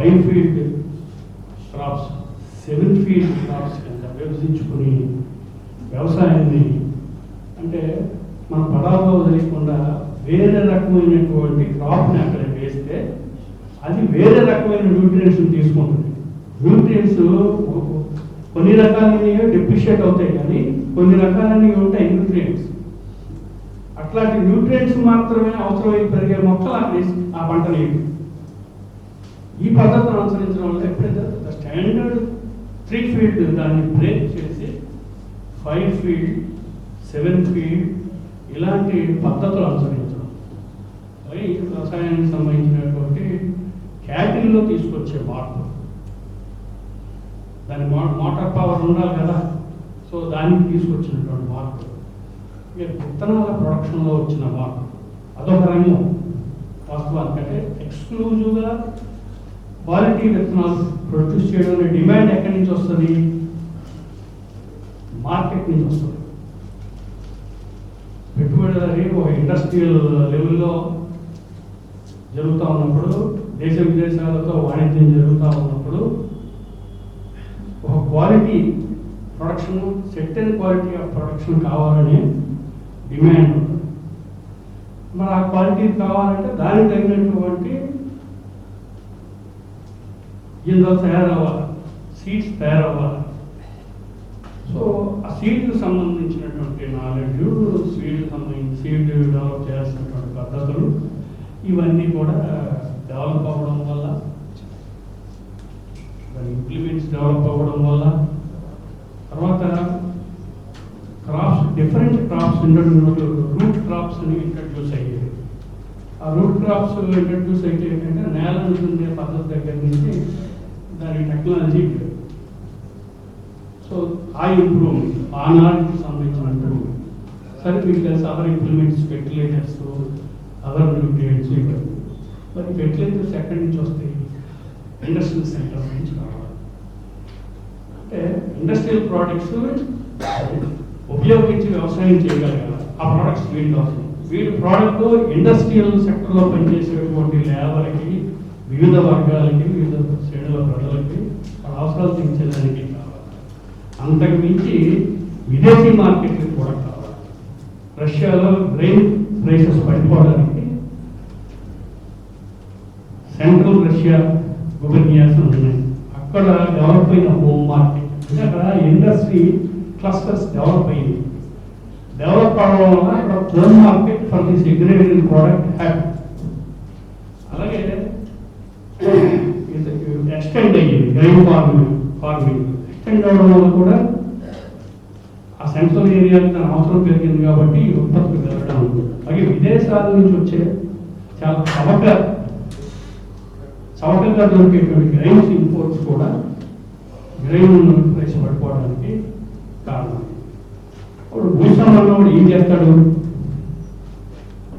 5 ఫీల్డ్ క్రాప్స్, 7 ఫీల్డ్ క్రాప్స్ కింద విభజించుకుని వ్యవసాయాన్ని అంటే మన పదాల్లో వదిలేకుండా వేరే రకమైనటువంటి క్రాప్ని అక్కడ వేస్తే అది వేరే రకమైన న్యూట్రియంట్స్ని తీసుకుంటుంది. న్యూట్రియంట్స్ కొన్ని రకాలని డిప్రిషియేట్ అవుతాయి, కానీ కొన్ని రకాలని ఉంటాయి న్యూట్రియంట్స్. అట్లాంటి న్యూట్రియంట్స్ మాత్రమే అవసరమై పెరిగే మొక్కలు ఆ పంటని ఈ పద్ధతిని అనుసరించడం వల్ల ఎప్పుడైతే స్టాండర్డ్ 3 ఫీల్డ్ దాన్ని బ్రేక్ చేసి 5 ఫీల్డ్ 7 ఫీల్డ్ ఇలాంటి పద్ధతులు అనుసరించడం, అవి వ్యవసాయానికి సంబంధించినటువంటి క్యాటిల్లో తీసుకొచ్చే మార్పు. దాని మోటార్ పవర్ ఉండాలి కదా, సో దానికి తీసుకొచ్చినటువంటి మార్పు. ఇక విత్తనాల ప్రొడక్షన్లో వచ్చిన మార్పు అదొక రంగం. వాస్తవానికి అంటే ఎక్స్క్లూజివ్గా క్వాలిటీ విత్తనాలు ప్రొడ్యూస్ చేయడం అనే డిమాండ్ ఎక్కడి నుంచి వస్తుంది? మార్కెట్ నుంచి వస్తుంది. పెట్టుబడిదారి ఒక ఇండస్ట్రియల్ లెవెల్లో జరుగుతూ ఉన్నప్పుడు, దేశ విదేశాలతో వాణిజ్యం జరుగుతూ ఉన్నప్పుడు ఒక quality production, certain quality of production కావాలనే డిమాండ్ ఉంటుంది. మరి ఆ క్వాలిటీ కావాలంటే దానికి తగినటువంటి గింజలు తయారవ్వాలి, సీడ్స్ తయారవ్వాలి. సో ఆ సీడ్కి సంబంధించినటువంటి నాలెడ్జ్, సీడ్ డెవలప్ చేయాల్సినటువంటి పద్ధతులు ఇవన్నీ కూడా డెవలప్ అవ్వడం వల్ల ఫీల్డ్స్ డెవలప్ అవ్వడం వల్ల, తర్వాత crops, different crops root crops అని ఇంట్రడ్యూస్ అయ్యేవి. ఆ రూట్ క్రాప్స్ ఇంట్రడ్యూస్ అయితే ఏంటంటే నేలను దున్నే పద్ధతి దగ్గర నుంచి దాని టెక్నాలజీ, సో ఆ ఇంప్రూవ్మెంట్, ఆనాటికి సంబంధించిన ఇంప్రూవ్మెంట్. సరే మీకు తెలుసు other implements, fertilisers, other nutrients. మరి ఫెర్టిలైజర్స్ ఎక్కడి నుంచి వస్తాయి? ఇండస్ట్రియల్ సెక్టర్ నుంచి రావాలి. అంటే ఇండస్ట్రియల్ ప్రోడక్ట్స్ ఉపయోగించి వ్యవసాయం చేయగలగాలి. ఆ ప్రోడక్ట్స్ వీటికి అవసరం. వీటి ప్రోడక్ట్ ఇండస్ట్రియల్ సెక్టర్లో పనిచేసేటువంటి లేబర్కి, వివిధ వర్గాలకి, వివిధ శ్రేణుల ప్రజలకి అవసరాలు తీర్చేదానికి కావాలి. అంతకు మించి విదేశీ మార్కెట్కి కూడా కావాలి. రష్యాలో గ్రెయిన్ ప్రైసెస్ పడిపోవడానికి సెంట్రల్ రష్యా గుబెర్నియాస్ ఉన్నాయి. అక్కడ డెవలప్ అయిన హోమ్ మార్కెట్, అంటే అక్కడ ఇండస్ట్రీ క్లస్టర్స్ డెవలప్ అయింది. డెవలప్ అవడం వల్ల అక్కడ home market for this agrarian product had. అలాగే ఎక్స్టెండ్ అయ్యింది గ్రైన్ ఫార్మింగ్ ఎక్స్టెండ్ అవడం వల్ల కూడా ఆ సెంట్రల్ ఏరియాకి దాని అవసరం పెరిగింది కాబట్టి ఉత్పత్తి పెరగడం. అలాగే విదేశాల నుంచి వచ్చే చాలా చవకగా దొరికేటువంటి గ్రైన్స్ ఇంపోర్ట్స్ కూడా గ్రైన్ ప్రైస్ పడిపోవడానికి కారణం. ఇప్పుడు భూస్వాముడు ఏం చేస్తాడు?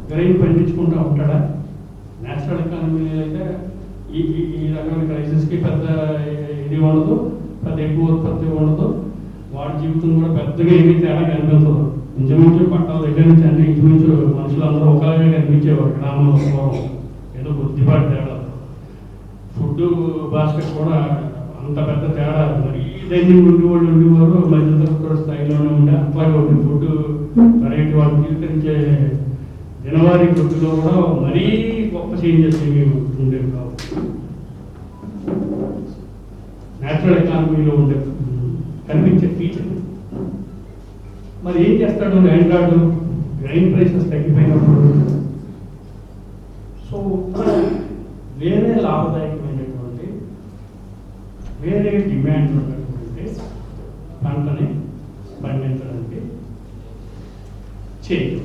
గ్రైన్ పండించుకుంటూ ఉంటాడా? నేచురల్ ఎకానమీ అయితే ఈ రకమైన క్రైసిస్కి పెద్ద ఇది ఉండదు, పెద్ద ఎక్కువ ఉత్పత్తి ఉండదు. వాడి జీవితం కూడా పెద్దగా ఏమీ తేడా కనిపించదు. ఇంచుమించు పట్టాల దగ్గర నుంచి అన్ని ఇంచుమించు మనుషులందరూ ఒకలాగే కనిపించేవారు గ్రామంలో. ఏదో కొద్దిపాటి తేడా. ఫుడ్ బాస్కెట్ కూడా అంత పెద్ద తేడా. మరి డైనింగ్ ఉండేవారు మధ్యతరగతి స్థాయిలోనే ఉండే అట్లాగే ఉంది. ఫుడ్ వెరైటీ వాళ్ళు స్వీకరించే జనవరి ఫుడ్లో కూడా మరీ గొప్ప చేంజెస్ ఏమి ఉండేవి కావు. నేచురల్ ఎకానమీలో ఉండే కనిపించే ఫీచర్. మరి ఏం చేస్తాడు ల్యాండ్ గ్రైన్ ప్రైసెస్ తగ్గిపోయినప్పుడు? సో వేరే లాభదాయకమైనటువంటి, వేరే డిమాండ్ ఉన్నటువంటి పంటని పండించడానికి చేయదు.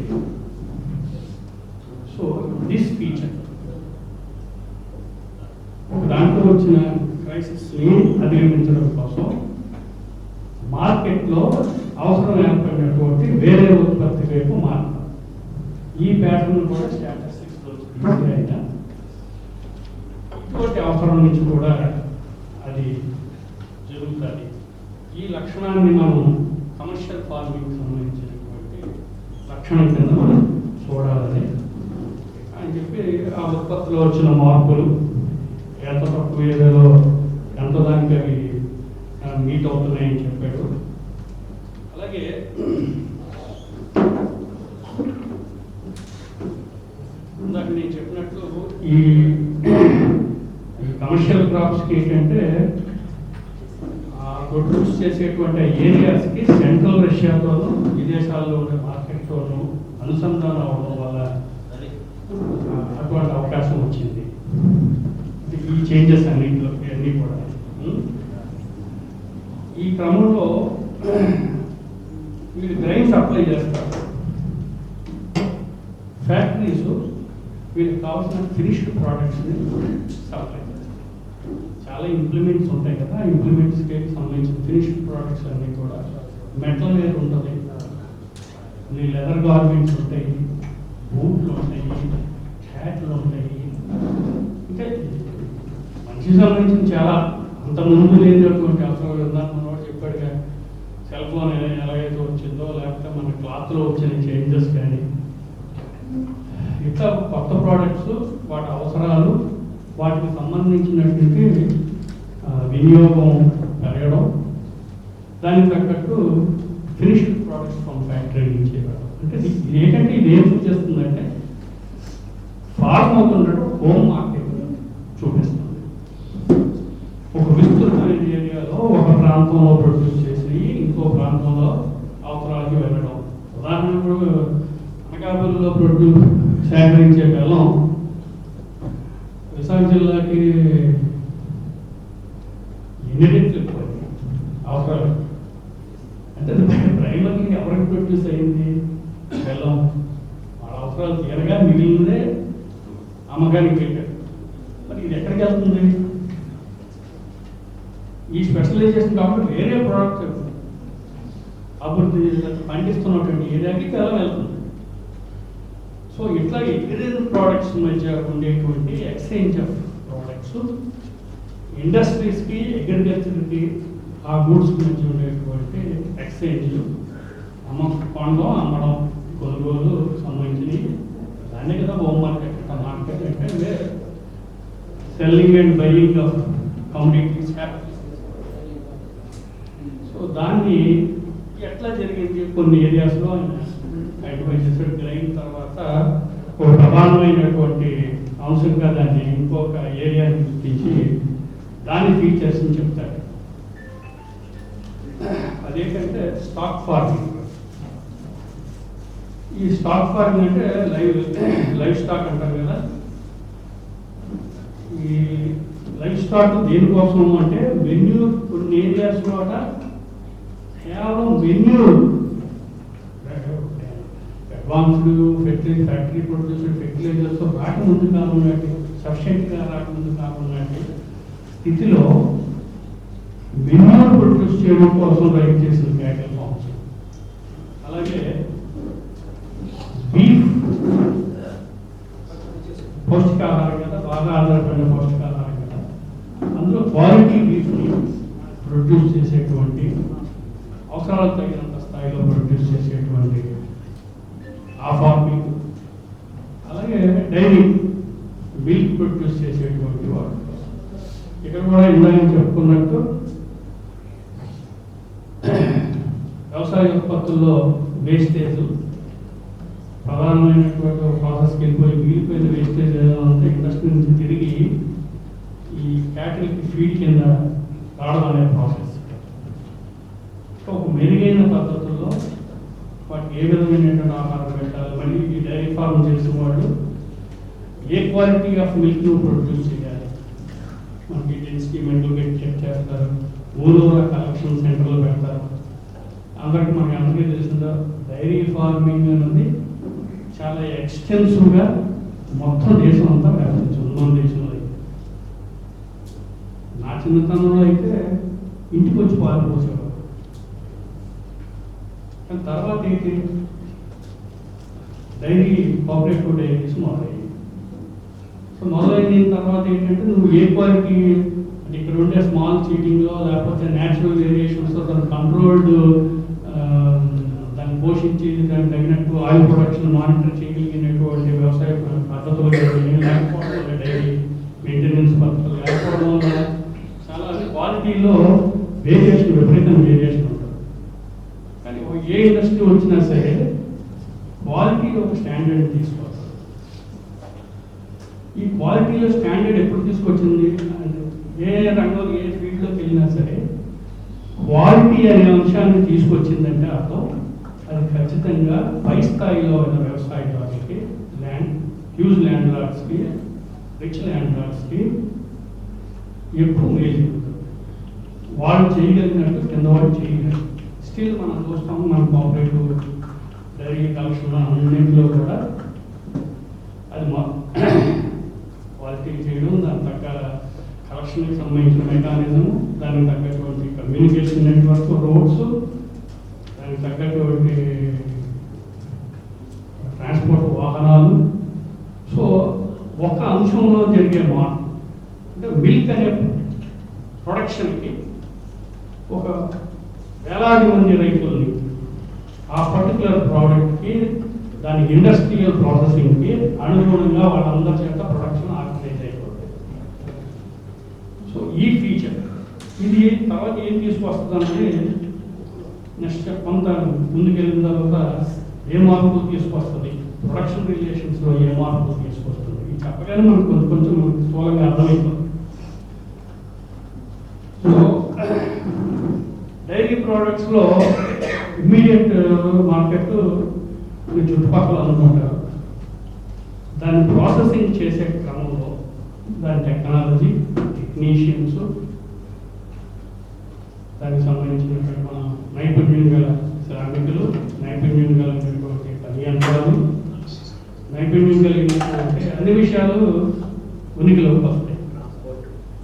సో దిస్ ఫీచర్ దాంట్లో వచ్చిన క్రైసిస్ని అధిగమించడం కోసం మార్కెట్లో అవసరం ఏర్పడినటువంటి వేరే ఉత్పత్తి వైపు మారుతారు. ఈ ప్యాటర్న్ కూడా స్టాటిస్టిక్స్లో అయినా ఇటువంటి అవసరం నుంచి కూడా అది జరుగుతుంది. ఈ లక్షణాన్ని మనం కమర్షియల్ ఫార్మింగ్ సంబంధించినటువంటి లక్షణం కింద మనం చూడాలని అని చెప్పి ఆ ఉత్పత్తిలో వచ్చిన మార్పులు ఎంత తక్కువ ఏరియాలో ఎంత దానికి అవి మీట్ అవుతున్నాయని చెప్పాడు. అలాగే ఇందాక నేను చెప్పినట్లు ఈ కమర్షియల్ క్రాప్స్కి ఏంటంటే ప్రొడ్యూస్ చేసేటువంటి ఏరియాస్కి సెంట్రల్ రష్యాతోనూ విదేశాల్లో ఉండే మార్కెట్తోనూ అనుసంధానం అవడం వల్ల అటువంటి అవకాశం వచ్చింది. ఈ చేంజెస్ అన్నింటిలో అన్నీ కూడా ఈ క్రమంలో మీరు గ్రైన్ సప్లై చేస్తారు. ఫ్యాక్టరీస్ వీళ్ళకి కావాల్సిన ఫినిష్డ్ ప్రోడక్ట్స్ని సప్లై చేస్తారు. చాలా ఇంప్లిమెంట్స్ ఉంటాయి కదా, ఇంప్లిమెంట్స్కి సంబంధించిన ఫినిష్డ్ ప్రోడక్ట్స్ అన్నీ కూడా మెటల్ వేర్ ఉంటుంది, లెదర్ గార్మెంట్స్ ఉంటాయి, బూట్లు ఉంటాయి, హ్యాట్లు ఉంటాయి. అంటే మనిషికి సంబంధించిన చాలా అంత ముందు లేనటువంటి అవసరం ఉందని మనవాడు చెప్పాడుగా. సెల్ ఫోన్ ఎలాగైతే వచ్చిందో, లేకపోతే మన క్లాత్లో వచ్చిన చేంజెస్ కానీ ఇట్లా కొత్త ప్రోడక్ట్స్, వాటి అవసరాలు, వాటికి సంబంధించినటువంటి వినియోగం పెరగడం, దానికి తగ్గట్టు ఫినిష్డ్ ప్రోడక్ట్స్ ఫ్రమ్ ఫ్యాక్టరీ నుంచి ఇవ్వడం. అంటే ఇది ఏంటంటే ఇది ఏం సూచిస్తుందంటే ఫార్మ్ అవుతున్నట్టు హోమ్ మార్కెట్ చూపిస్తుంది. ఒక విస్తృతమైన ఏరియాలో ఒక ప్రాంతంలో ప్రొడ్యూస్ చేసి ఇంకో ప్రాంతంలో అవసరాలకి వెళ్ళడం. ఉదాహరణకు అనకాపల్లిలో సేకరించే బెల్లం విశాఖ జిల్లాకి ఎన్ని రెట్లు ఎవరికి ప్రొడ్యూస్ అయింది? బెల్లం. వాళ్ళ అవసరాలు తీరగా మిగిలినదే అమ్మకానికి పెట్టారు. మరి ఇది ఎక్కడికి వెళ్తుంది? ఈ స్పెషలైజేషన్ కాకుండా వేరే ప్రోడక్ట్ అభివృద్ధి పండిస్తున్నటువంటి ఏరియాకి బెల్లం వెళ్తుంది. సో ఇట్లా అగ్రికల్చర్ ప్రోడక్ట్స్ మధ్య ఉండేటువంటి ఎక్స్చేంజ్ ఆఫ్ ప్రోడక్ట్స్, ఇండస్ట్రీస్కి అగ్రికల్చర్కి ఆ గూడ్స్ మధ్య ఉండేటువంటి ఎక్స్చేంజ్, కొనడం అమ్మడం కొనుగోలు సంబంధించినవి దాన్ని కదా హోమ్ మార్కెట్. మార్కెట్ అంటే selling and buying of commodities happy. So దాన్ని ఎట్లా జరిగింది కొన్ని ఏరియాస్లో ఆయన ఐడెంటిఫై చేసాడు. గ్రైన్ తర్వాత ఒక ప్రధానమైనటువంటి అంశంగా దాన్ని ఇంకొక ఏరియాని గుర్తించి దాని ఫీచర్స్ని చెప్తాడు. అదేంటంటే స్టాక్ ఫార్మింగ్. ఈ స్టాక్ ఫార్మింగ్ అంటే లైవ్ స్టాక్ అంటారు కదా. ఈ లైవ్ స్టాక్ దేనికోసం అంటే వెన్యూర్, కొన్ని ఏరియాస్లో కేవలం వెన్యూర్ అడ్వాన్స్డ్ ఫ్యాక్టరీ ప్రొడ్యూస్డ్ ఫెర్టిలైజర్స్తో రాకముందు కానున్నట్టు, సఫిషియెంట్గా రాకముందు కానున్నట్టు స్థితిలో వెన్యూర్ ప్రొడ్యూస్ చేయడం కోసం రైతు చేసిన క్యాటిల్ ఫార్మ్స్. అలాగే బీఫ్ పౌష్టికాహారం కదా, బాగా ఆధారపడిన పౌష్టికాహారం కదా. అందులో క్వాలిటీ బీఫ్ని ప్రొడ్యూస్ చేసేటువంటి, అవసరాలకు తగినంత స్థాయిలో ప్రొడ్యూస్ చేసేటువంటి ఆ ఫార్మింగ్. అలాగే డైరీ మిల్క్ ప్రొడ్యూస్ చేసేటువంటి వాడు. ఇక్కడ కూడా ఇందాక చెప్పుకున్నట్టు వ్యవసాయ ఉత్పత్తుల్లో వేస్టేజ్ ప్రధానమైనటువంటి ప్రాసెస్కి వెళ్ళిపోయి మిగిలిపోయిన వేస్టేజ్ ఏదంటే ఇండస్ట్రీ నుంచి తిరిగి ఈ క్యాటిల్కి ఫీడ్ కింద రావడం అనే ప్రాసెస్. ఒక మెరుగైన పద్ధతుల్లో వాటికి ఏ విధమైనటువంటి ఆహారం పెట్టాలి, మళ్ళీ ఈ డైరీ ఫార్మ్ చేసిన వాళ్ళు ఏ క్వాలిటీ ఆఫ్ మిల్క్ను ప్రొడ్యూస్ చేయాలి, మనకి డెన్సిటీ మెంటల్ గెట్ చెక్ చేస్తారు, ఊరూర కలెక్షన్ సెంటర్లో పెడతారు. మనకి అందరికీ తెలిసిందో డైరీ ఫార్మింగ్ అనేది చాలా ఎక్స్టెన్సివ్గా మొత్తం దేశం అంతా వ్యాపించింది. మన దేశంలో అయితే, నా చిన్నతనంలో అయితే ఇంటికి వచ్చి పాలు పోసేవారు. కానీ తర్వాత ఏంటి, డైరీ కోఆపరేటివ్ డైరీస్ మొదలయ్యాయి. సో మొదలైన తర్వాత ఏంటంటే నువ్వు ఏ క్వాలిటీ అంటే ఇక్కడ ఉండే స్మాల్ చీటింగ్లో లేకపోతే న్యాచురల్ వేరియేషన్స్తో దాన్ని కంట్రోల్డ్, దాన్ని పోషించి దానికి తగినట్టు ఆయిల్ ప్రొడక్షన్ మానిటర్ చేయగలిగినటువంటి వ్యవసాయ పద్ధతులు లేకపోవడం వల్ల, డైరీ మెయింటెనెన్స్ పద్ధతులు లేకపోవడం వల్ల చాలా క్వాలిటీలో వేరియేషన్, విపరీతం వేరియేషన్ ఉంటుంది. కానీ ఏ ఇండస్ట్రీ వచ్చినా సరే క్వాలిటీలో ఒక స్టాండర్డ్ తీసుకోవాలి. ఈ క్వాలిటీలో స్టాండర్డ్ ఎప్పుడు తీసుకొచ్చింది అంటే ఏ రంగంలో ఏ ఫీల్డ్లోకి వెళ్ళినా సరే క్వాలిటీ అనే అంశాన్ని తీసుకొచ్చిందంటే అర్థం అది ఖచ్చితంగా పై స్థాయిలో ఉన్న వ్యవసాయదారులకి, హ్యూజ్ ల్యాండ్ లార్డ్స్కి, రిచ్ ల్యాండ్ లార్డ్స్కి ఎక్కువ మేలు జరుగుతుంది. వాళ్ళు చేయగలిగినట్టు కింద వాళ్ళు చేయగలరు. స్టిల్ మనం చూస్తాము, మన కోఆపరేటివ్ డైరీ కలెక్షన్ అన్నింటిలో కూడా అది క్వాలిటీ చేయడం, దాని తగ్గ కలెక్షన్కి సంబంధించిన మెకానిజం, దానికి తగ్గటువంటి కమ్యూనికేషన్ నెట్వర్క్, రోడ్స్, దానికి తగ్గటువంటి ట్రాన్స్పోర్ట్ వాహనాలు. సో ఒక అంశంలో జరిగే మార్పు అంటే మిల్క్ అనే ప్రొడక్షన్కి ఒక వేలాది మంది రైతుల్ని ఆ పర్టికులర్ ప్రోడక్ట్కి, దాని ఇండస్ట్రియల్ ప్రాసెసింగ్కి అనుగుణంగా వాళ్ళందరి చేత ప్రొడక్షన్ ఆర్గనైజ్ అయిపోతుంది. సో ఈ ఫీచర్ ఇది తర్వాత ఏం తీసుకొస్తుందంటే నెక్స్ట్ కొంత ముందుకెళ్ళిన తర్వాత ఏ మార్పులు తీసుకొస్తుంది, ప్రొడక్షన్ రిలేషన్స్లో ఏ మార్పులు తీసుకొస్తుంది, ఇది చెప్పగానే మనకు కొంచెం స్థూలంగా అర్థమవుతుంది. సో డైరీ ప్రోడక్ట్స్లో ఇమ్మీడియట్ మార్కెట్ చుట్టుపక్కల అనుకుంటారు. దాన్ని ప్రాసెసింగ్ చేసే క్రమంలో దాని టెక్నాలజీ, టెక్నీషియన్స్, దానికి సంబంధించినటువంటి మన నైపుణ్యం గల శ్రామికులు, నైపుణ్యం కలిగినటువంటి పని యంత్రాలు, నైపుణ్యం కలిగినటువంటి అన్ని విషయాలు ఉనికిలోకి వస్తాయి.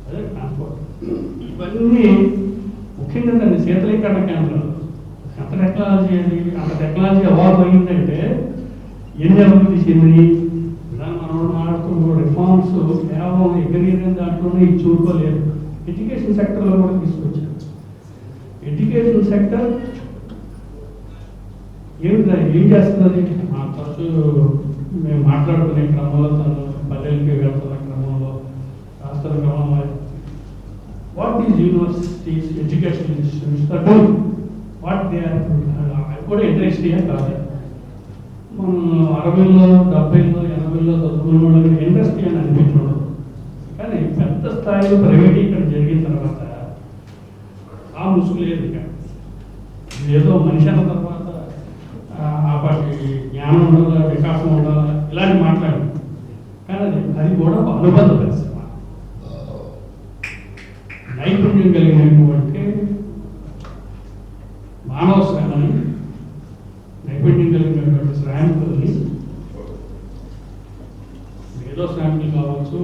అదే ట్రాన్స్పోర్ట్. ఇవన్నీ ముఖ్యంగా దాన్ని శీతలీకరణ కేంద్రాలు అంత టెక్నాలజీ అవాల్వ్ అయ్యిందంటే ఎన్ని అభివృద్ధి చెందినాయి. మనం మాట్లాడుతున్న రిఫార్మ్స్ కేవలం ఎగ్రీరియన్ దాంట్లోనే చూడుకోలేదు. ఎడ్యుకేషన్ సెక్టర్లో కూడా తీసుకొచ్చారు. ఎడ్యుకేషన్ సెక్టర్ ఏం చేస్తున్నది? తరచు మేము మాట్లాడుకునే క్రమంలో, తను పల్లెలకి వెళ్తున్న క్రమంలో, రాష్ట్ర క్రమంలో, what is universities, education institutes, what they are కూడా ఇండస్ట్రీయే కాదు. మనం 60లో 70లో 80లో చదువుకున్న వాళ్ళకి ఇండస్ట్రీ అని అనిపించడం. కానీ పెద్ద స్థాయిలో ప్రైవేటీకరణ జరిగిన తర్వాత ఆ ముసుగు లేదు. ఇక ఏదో మనిషి అన్న తర్వాత వాటి జ్ఞానం ఉండాలా, వికాసం ఉండాలా, ఇలాంటి మాట్లాడు. కానీ అది కూడా ఒక అనుబంధ పరిశ్రమ. నైపుణ్యం కలిగినటువంటి మానవ శ్రమని, నైపుణ్యం కలిగినటువంటి శ్రామికుల్ని, ఏదో శ్రామికులు కావచ్చు,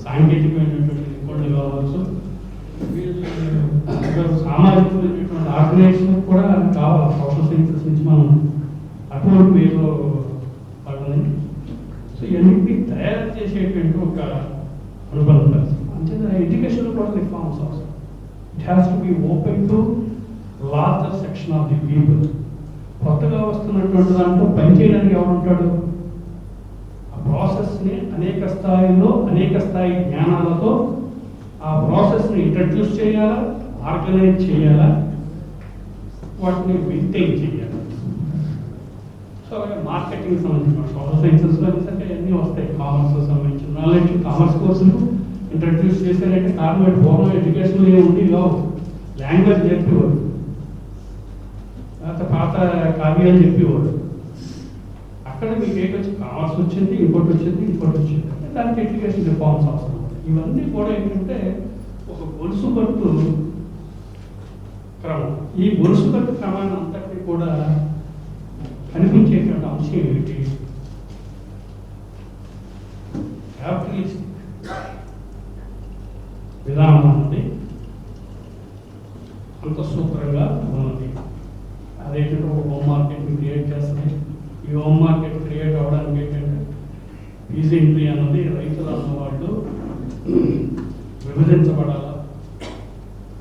సాంకేతికమైనటువంటి నిపుణులు కావచ్చు, సామాజికమైనటువంటి ఆర్గనైజేషన్ కూడా కావాలి. సోషల్ సైన్సెస్ నుంచి మనం అటువంటి వేలో పడాలి. సో ఇవన్నీ తయారు చేసేటువంటి ఒక అనుబంధ పరిస్థితి. అంతేనా ఎడ్యుకేషన్ కూడా రిఫార్మ్స్ అవసరం. It has to be open to larger section of the people. కొత్తగా వస్తున్నటువంటి దాంట్లో పనిచేయడానికి ఎవరుంటాడు? ఆ ప్రాసెస్ని అనేక స్థాయిలో, అనేక స్థాయి జ్ఞానాలతో ఆ ప్రాసెస్ని ఇంట్రడ్యూస్ చేయాలా, ఆర్గనైజ్ చేయాలా, వాటిని మెయింటైన్ చేయాలి. సో అలాగే మార్కెటింగ్ సంబంధించిన సోషల్ సైన్సెస్లో అంటే అన్నీ వస్తాయి. కామర్స్ సంబంధించిన నాలెడ్జ్, కామర్స్ కోర్సులు ఇంట్రడ్యూస్ చేశారంటే కార్పొరేట్ పూర్వం ఎడ్యుకేషన్లో ఏముంది కావు. లాంగ్వేజ్ చెప్పేవాడు, పాత కావ్యాలు చెప్పేవాడు. అక్కడ మీకు ఏంటొచ్చి కామర్స్ వచ్చింది, ఇంకోటి వచ్చింది, ఇంకోటి వచ్చింది. దానికి ఎడ్యుకేషన్ రిఫార్మ్స్ అవసరం. ఇవన్నీ కూడా ఏంటంటే ఒక గొలుసు కట్టు క్రమం. ఈ గొలుసు కట్టు క్రమాన్ని అంతటి కూడా కనిపించేటువంటి అంశం ఏమిటి? క్యాపిటలిస్ట్ విధానం అన్నది అంత సూత్రంగా ఉన్నది. అదేంటంటే ఒక హోమ్ మార్కెట్ని క్రియేట్ చేస్తుంది. ఈ హోమ్ మార్కెట్ క్రియేట్ అవ్వడానికి ఏంటంటే పీజెంట్రీ అన్నది రైతులు అన్నవాళ్ళు విభజించబడాలా,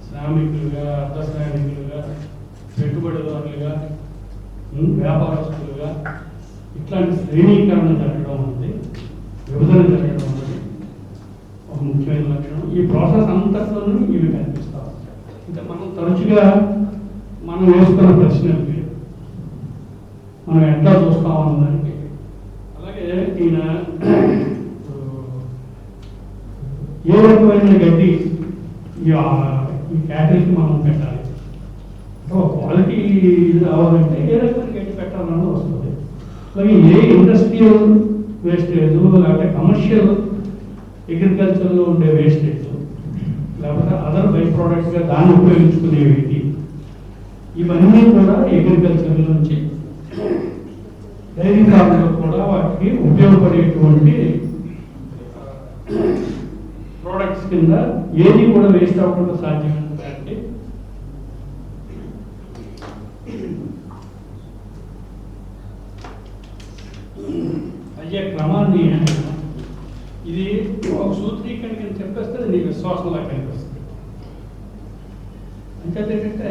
శ్రామికులుగా, అర్ధ శ్రామికులుగా, పెట్టుబడిదారులుగా, వ్యాపారస్తులుగా, ఇట్లాంటి శ్రేణీకరణ జరగడం అనేది, విభజన జరగడం అనేది ఒక ముఖ్యమైన లక్షణం. ఈ ప్రాసెస్ అంతట్లోనూ ఇవి కనిపిస్తూ ఉంటాయి. అంటే మనం తరచుగా మనం వేసుకున్న ప్రశ్నలకి మనం ఎట్లా చూస్తామన్నదానికి. అలాగే ఈయన ఏ రకమైన గడ్డి ఈ క్యాటరీకి మనం పెట్టాలి, క్వాలిటీ రావాలంటే ఏ రకమైన గడ్డి పెట్టాలన్నది వస్తుంది. అలాగే ఏ ఇండస్ట్రియల్ వేస్టేజ్, లేకపోతే కమర్షియల్ అగ్రికల్చర్లో ఉండే వేస్టేజ్, లేకపోతే అదర్ బై ప్రోడక్ట్గా దాన్ని ఉపయోగించుకునేవి, ఇవన్నీ కూడా అగ్రికల్చర్ నుంచి డైరీ ఫార్మ్లో కూడా వాటికి ఉపయోగపడేటువంటి ప్రోడక్ట్స్ కింద ఏది కూడా వేస్ట్ అవ్వకుండా సాధ్యమైనటువంటి అయ్యే క్రమాన్ని ఇది ఒక సూత్రీకరణ చెప్పేస్తే నీ విశ్వాసంలా కనిపిస్తుంది. అంచేతంటే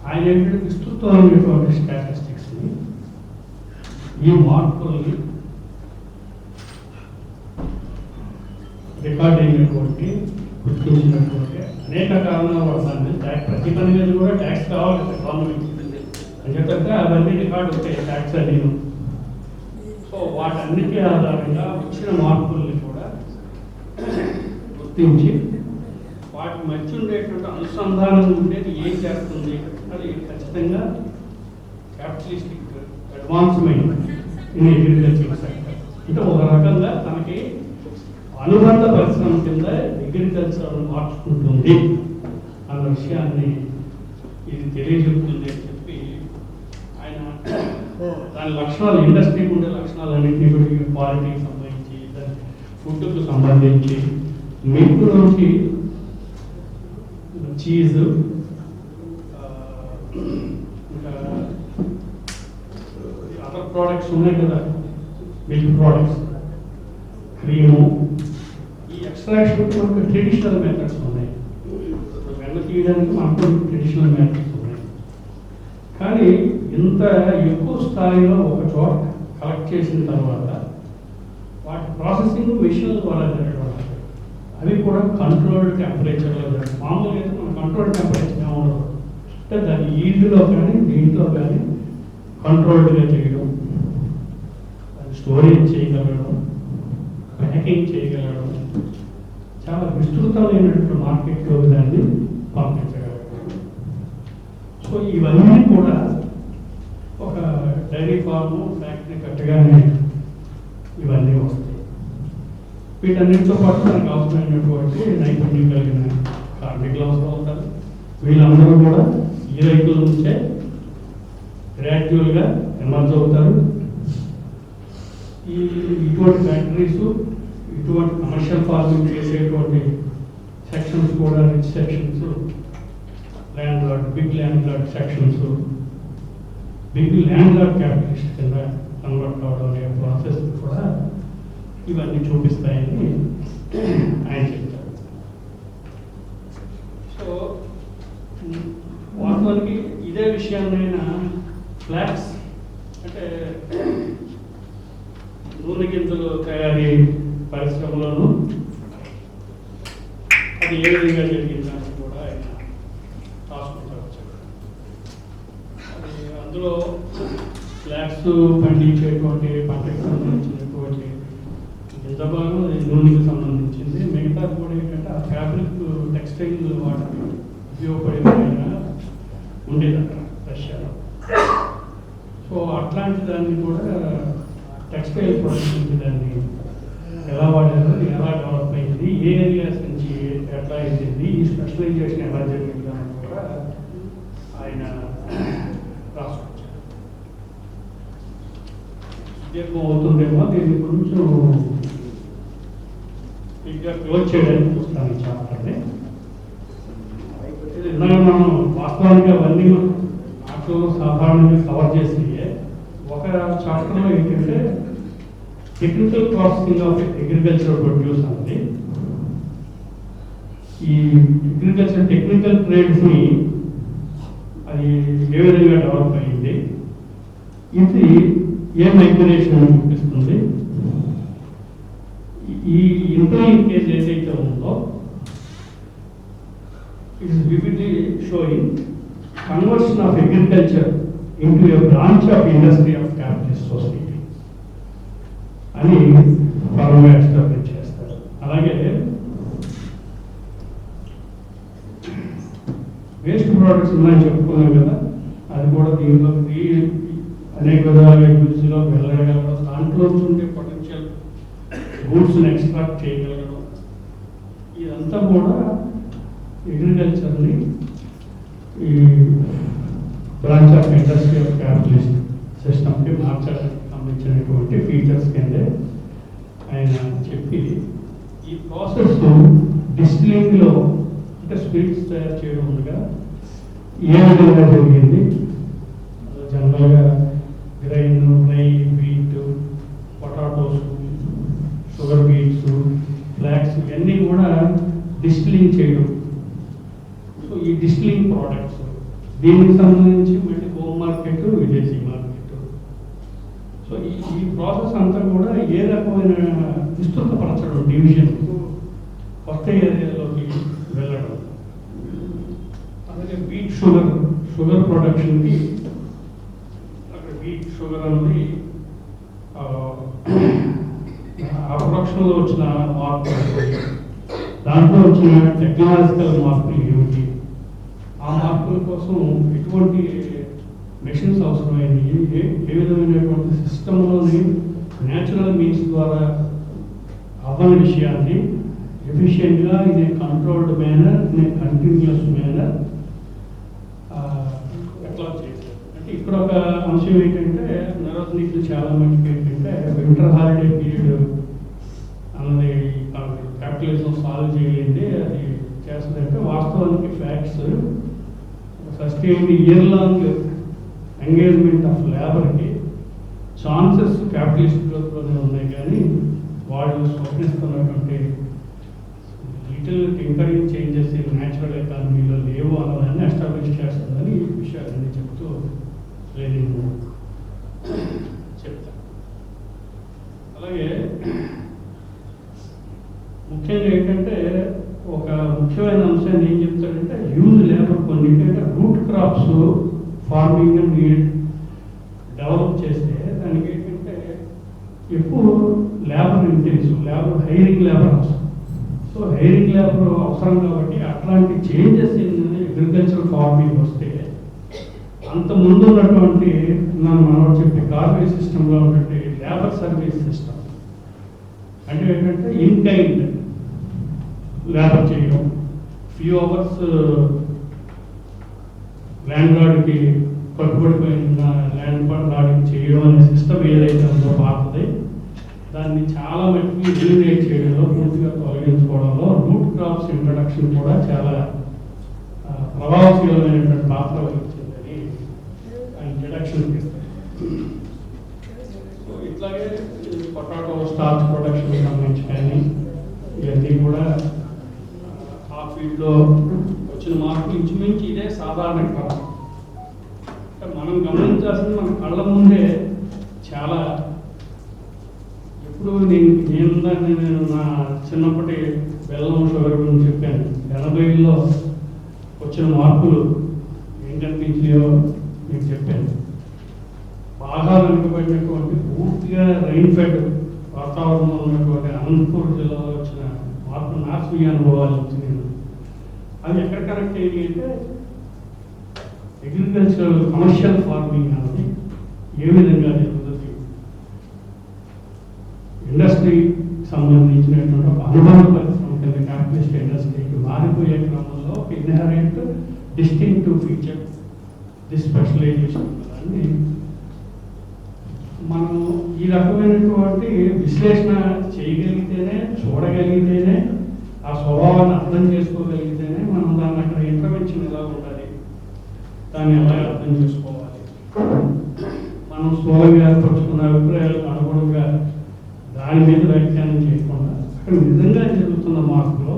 ఆయన ఏంటంటే విస్తృతమైనటువంటి స్టాటిస్టిక్స్ని, ఈ మార్పుల్ని రికార్డ్ అయినటువంటి, గుర్తించినటువంటి అనేక కారణాలు వస్తాయి. ప్రతి పని మీద కూడా ట్యాక్స్ కావాలి కదా గవర్నమెంట్ అని చెప్పి అవన్నీ రికార్డు ఉంటాయి, ట్యాక్స్ అని. సో వాటన్నిటి ఆధారంగా వచ్చిన మార్పుల్ని కూడా గుర్తించి వాటి మధ్య ఉండేటువంటి అనుసంధానం ఉండేది ఏం చేస్తుంది అది ఖచ్చితంగా capitalistic advancement in agriculture sector. అంటే ఒక రకంగా తనకి అనుబంధ పరిశ్రమ కింద అగ్రికల్చర్ మార్చుకుంటుంది అన్న విషయాన్ని ఇది తెలియజెప్తుంది అని చెప్పి ఆయన దాని లక్షణాలు, ఇండస్ట్రీకి ఉండే లక్షణాలన్నింటినీ కూడా క్వాలిటీకి సంబంధించి, దాని ఫుడ్కు సంబంధించి, మిల్క్ నుంచి చీజ్, ఇంకా అదర్ ప్రోడక్ట్స్ ఉన్నాయి కదా, మిల్క్ ప్రోడక్ట్స్, క్రీము, ఈ ఎక్స్ట్రాక్షన్ మనకు ట్రెడిషనల్ మెథడ్స్ ఉన్నాయి. వెన్న తీయడానికి మనకు ట్రెడిషనల్ మెథడ్స్ ఉన్నాయి. కానీ ఇంత ఎక్కువ స్థాయిలో ఒక చోట కలెక్ట్ చేసిన తర్వాత వాటి ప్రాసెసింగ్ మెషిన్ల ద్వారా జరగడం, అవి కూడా కంట్రోల్డ్ టెంపరేచర్లో జరగడం. మామూలుగా అయితే మన కంట్రోల్డ్ టెంపరేచర్ ఉండదు, అంటే దాని ఈల్డ్లో కానీ దీంట్లో కానీ కంట్రోల్డ్గా చేయడం, అది స్టోరేజ్ చేయగలగడం, ప్యాకింగ్ చేయగలగడం, చాలా విస్తృతమైనటువంటి మార్కెట్లో దాన్ని పంపించగలగడం. సో ఇవన్నీ కూడా ఒక డైరీ ఫార్మ్, ఫ్యాక్టరీ కట్టగానే ఇవన్నీ వస్తాయి. వీటన్నిటితో పాటు మనకు అవసరమైనటువంటి నైపుణ్యం కలిగిన కార్మికులు అవసరం అవుతారు. వీళ్ళందరూ కూడా ఈ రైతుల నుంచే గ్రాడ్యువల్గా ఎమర్జ్ అవుతారు. ఇటువంటి ఫ్యాక్టరీస్, ఇటువంటి కమర్షియల్ ఫార్మింగ్ చేసేటువంటి సెక్షన్స్ కూడా rich sections, landlord, big landlord sections, big landlord capitalist కింద కన్వర్ట్ అవడం అనే ప్రాసెస్ కూడా ఇవన్నీ చూపిస్తాయని ఆయన చెప్తారు. సో వాస్తవానికి ఇదే విషయాన్నైనా ఫ్లాక్స్ అంటే నూనె గింజలు తయారీ పరిశ్రమలోనూ అది ఏ విధంగా జరిగిందని కూడా ఆయన రాసుకుంటూ వచ్చాడు. అది అందులో ఫ్లాక్స్ పండించేటువంటి పంటకు సంబంధించినటువంటి గింజ భాగం నూనెకి సంబంధించింది. మిగతా కూడా ఏంటంటే ఆ ఫ్యాబ్రిక్ టెక్స్టైల్ వాటికి ఉపయోగపడే విధంగా ఉండేది అక్కడ రష్యాలో. సో అట్లాంటి దాన్ని కూడా టెక్స్టైల్ ప్రొడక్షన్ దాన్ని ఎలా వాడారు, ఎలా డెవలప్ అయింది, ఏ ఏరియాస్ నుంచి ఎట్లా అయింది, ఈ స్పెషలైజేషన్ ఎలా జరిగింది అని కూడా ఆయన రాసుకొచ్చారు. దీర్ఘం అవుతుందేమో, దీన్ని కొంచెం ఇంకా క్లోజ్ చేయడానికి చూస్తాను ఈ చాప్టర్ని. ఇందాక మనం వాస్తవానికి అవన్నీ నాకు సాధారణంగా కవర్ చేసి ఒక చాప్టర్లో ఏంటంటే technical processing of agriculture produce అనేది, ఈ అగ్రికల్చర్ టెక్నికల్ ట్రేడ్స్ని అది ఏ విధంగా డెవలప్ అయ్యింది, ఇది ఏ మైగ్రేషన్ చూపిస్తుంది, ఈ ఇంటర్లింకేజ్ ఏదైతే ఉందో it is vividly showing conversion of agriculture into a branch of industry of capitalist society అని ఫార్మల్ ఎస్టాబ్లిష్ చేస్తారు. అలాగే వేస్ట్ ప్రోడక్ట్స్ ఉన్నాయని చెప్పుకున్నాం కదా, అది కూడా దీనిలో అనేక విధాలుగా యూజ్లో వెళ్ళగలగడం, దాంట్లో ఉండే పొటెన్షియల్ గూడ్స్ని ఎక్స్ట్రాక్ట్ చేయగలగడం, ఇదంతా కూడా అగ్రికల్చర్ని ఈ branch of industry of capitalist సిస్టమ్కి మార్చడానికి సంబంధించినటువంటి ఫీచర్స్ కిందే ఆయన చెప్పి, ఈ ప్రాసెస్ డిస్టిలింగ్లో అంటే స్వీట్స్ తయారు చేయడం ఉండగా ఏ విధంగా జరిగింది, జనరల్గా grain, rye, wheat, potatoes, sugar beets, flax ఇవన్నీ కూడా డిస్టిలింగ్ చేయడం. సో ఈ డిస్టిలింగ్ ప్రోడక్ట్స్ దీనికి సంబంధించి మళ్ళీ హోమ్ మార్కెట్, విదేశీ మార్కెట్. సో ఈ ప్రాసెస్ అంతా కూడా ఏ రకమైన విస్తృతపరచడం, డివిజన్, కొత్త ఏరియాలోకి వెళ్ళడం. అలాగే వీట్ షుగర్ ప్రొడక్షన్కి అక్కడ వీట్ షుగర్ అనేది ఆ ప్రొడక్షన్లో వచ్చిన మార్పులు, దాంట్లో వచ్చిన టెక్నాలజికల్ మార్పులు ఏమిటి, ఆ మార్పుల కోసం ఎటువంటి మెషిన్స్ అవసరమైనవి, ఏ విధమైనటువంటి సిస్టంలోని న్యాచురల్ మీన్స్ ద్వారా అవ్వని విషయాన్ని ఎఫిషియెంట్గా in a controlled manner, in a continuous manner ఎట్లా చేశారు అంటే ఇక్కడ ఒక అంశం ఏంటంటే నిర్వాహకులు చాలా మందికి ఏంటంటే వింటర్ హాలిడే పీరియడ్ అన్నది క్యాపిటలిజం సాల్వ్ చేయండి అది చేస్తుందంటే వాస్తవానికి facts sustain year long engagement of లేబర్కి ఛాన్సెస్ క్యాపిటలిస్ట్ గ్రోత్లోనే ఉన్నాయి కానీ వాళ్ళు స్వప్నిస్తున్నటువంటి little tinkering changes in natural ఎకానమీలో లేవు అన్నదాన్ని ఎస్టాబ్లిష్ చేస్తుందని ఈ విషయాలన్నీ చెప్తూ నేను చెప్తాను. అలాగే ముఖ్యంగా ఏంటంటే ఒక ముఖ్యమైన అంశాన్ని ఏం చెప్తాడంటే యూజ్ లేబర్ కొన్ని ఏంటంటే root crops farming need develop చేస్తే దానికి ఏంటంటే ఎక్కువ labour intensive labour hiring labour అవసరం. సో హైరింగ్ లేబర్ అవసరం కాబట్టి అట్లాంటి చేంజెస్ అగ్రికల్చర్ ఫార్మింగ్ వస్తే అంత ముందు ఉన్నటువంటి మనం చెప్పే కార్పొరేట్ సిస్టంలో ఉన్నటువంటి లేబర్ సర్వీస్ సిస్టమ్ అంటే ఏంటంటే ఇన్ కైండ్ లేబర్ చేయడం, ఫ్యూ అవర్స్ ల్యాండ్ లార్డ్కి కట్టుబడిపోయిన ల్యాండ్ లార్డ్కి చేయడం అనే సిస్టమ్ ఏదైతే ఉందో పాతది దాన్ని చాలా మటుకు ఎలిమినేట్ చేయడంలో పూర్తిగా తొలగించుకోవడంలో రూట్ క్రాప్స్ ఇంట్రడక్షన్ కూడా చాలా ప్రభావశీలమైనటువంటి పాత్ర వహించిందని ఇంట్రడక్షన్ ఇస్తారు. సో ఇట్లాగే పొటాటో స్టార్చ్ ప్రొడక్షన్ సంబంధించి కానీ ఇవన్నీ కూడా ఆ ఫీల్డ్లో వచ్చిన మార్పులు ఇంచుమించి ఇదే సాధారణ క్రమం. మనం గమనించాల్సింది మన కళ్ళ ముందే చాలా ఇప్పుడు నేను నా చిన్నప్పటి బెల్లం షుగర్ గురించి చెప్పాను. 80లో వచ్చిన మార్పులు ఏం కనిపించాయో నేను చెప్పాను. బాగా వెనుకబడినటువంటి పూర్తిగా రైన్ ఫెడ్ వాతావరణంలో ఉన్నటువంటి అనంతపూర్ జిల్లాలో వచ్చిన మార్పు నా స్వీయ అనుభవాలు వచ్చినాయి. అవి ఎక్కడ కనెక్ట్ అయ్యి అంటే అగ్రికల్చరల్ కమర్షియల్ ఫార్మింగ్ అనేది ఏ విధంగా జరుగుతుంది, ఇండస్ట్రీకి సంబంధించినటువంటి ఒక అనుబంధ పరిశ్రమ కింద క్యాపిటలిస్ట్ ఇండస్ట్రీకి మారిపోయే క్రమంలో ఒక inherent distinctive feature the specialisation అని మనం ఈ రకమైనటువంటి విశ్లేషణ చేయగలిగితేనే, చూడగలిగితేనే, ఆ స్వభావాన్ని అర్థం చేసుకోగలిగితేనే మనం దాన్ని అక్కడ ఇంటర్వెన్షన్ ఎలా ఉండాలి, దాన్ని ఎలా అర్థం చేసుకోవాలి, మనం స్థూలంగా ఏర్పరచుకున్న అభిప్రాయాలకు అనుగుణంగా దాని మీద వ్యాఖ్యానం చేయకుండా అక్కడ నిజంగా జరుగుతున్న మార్పులో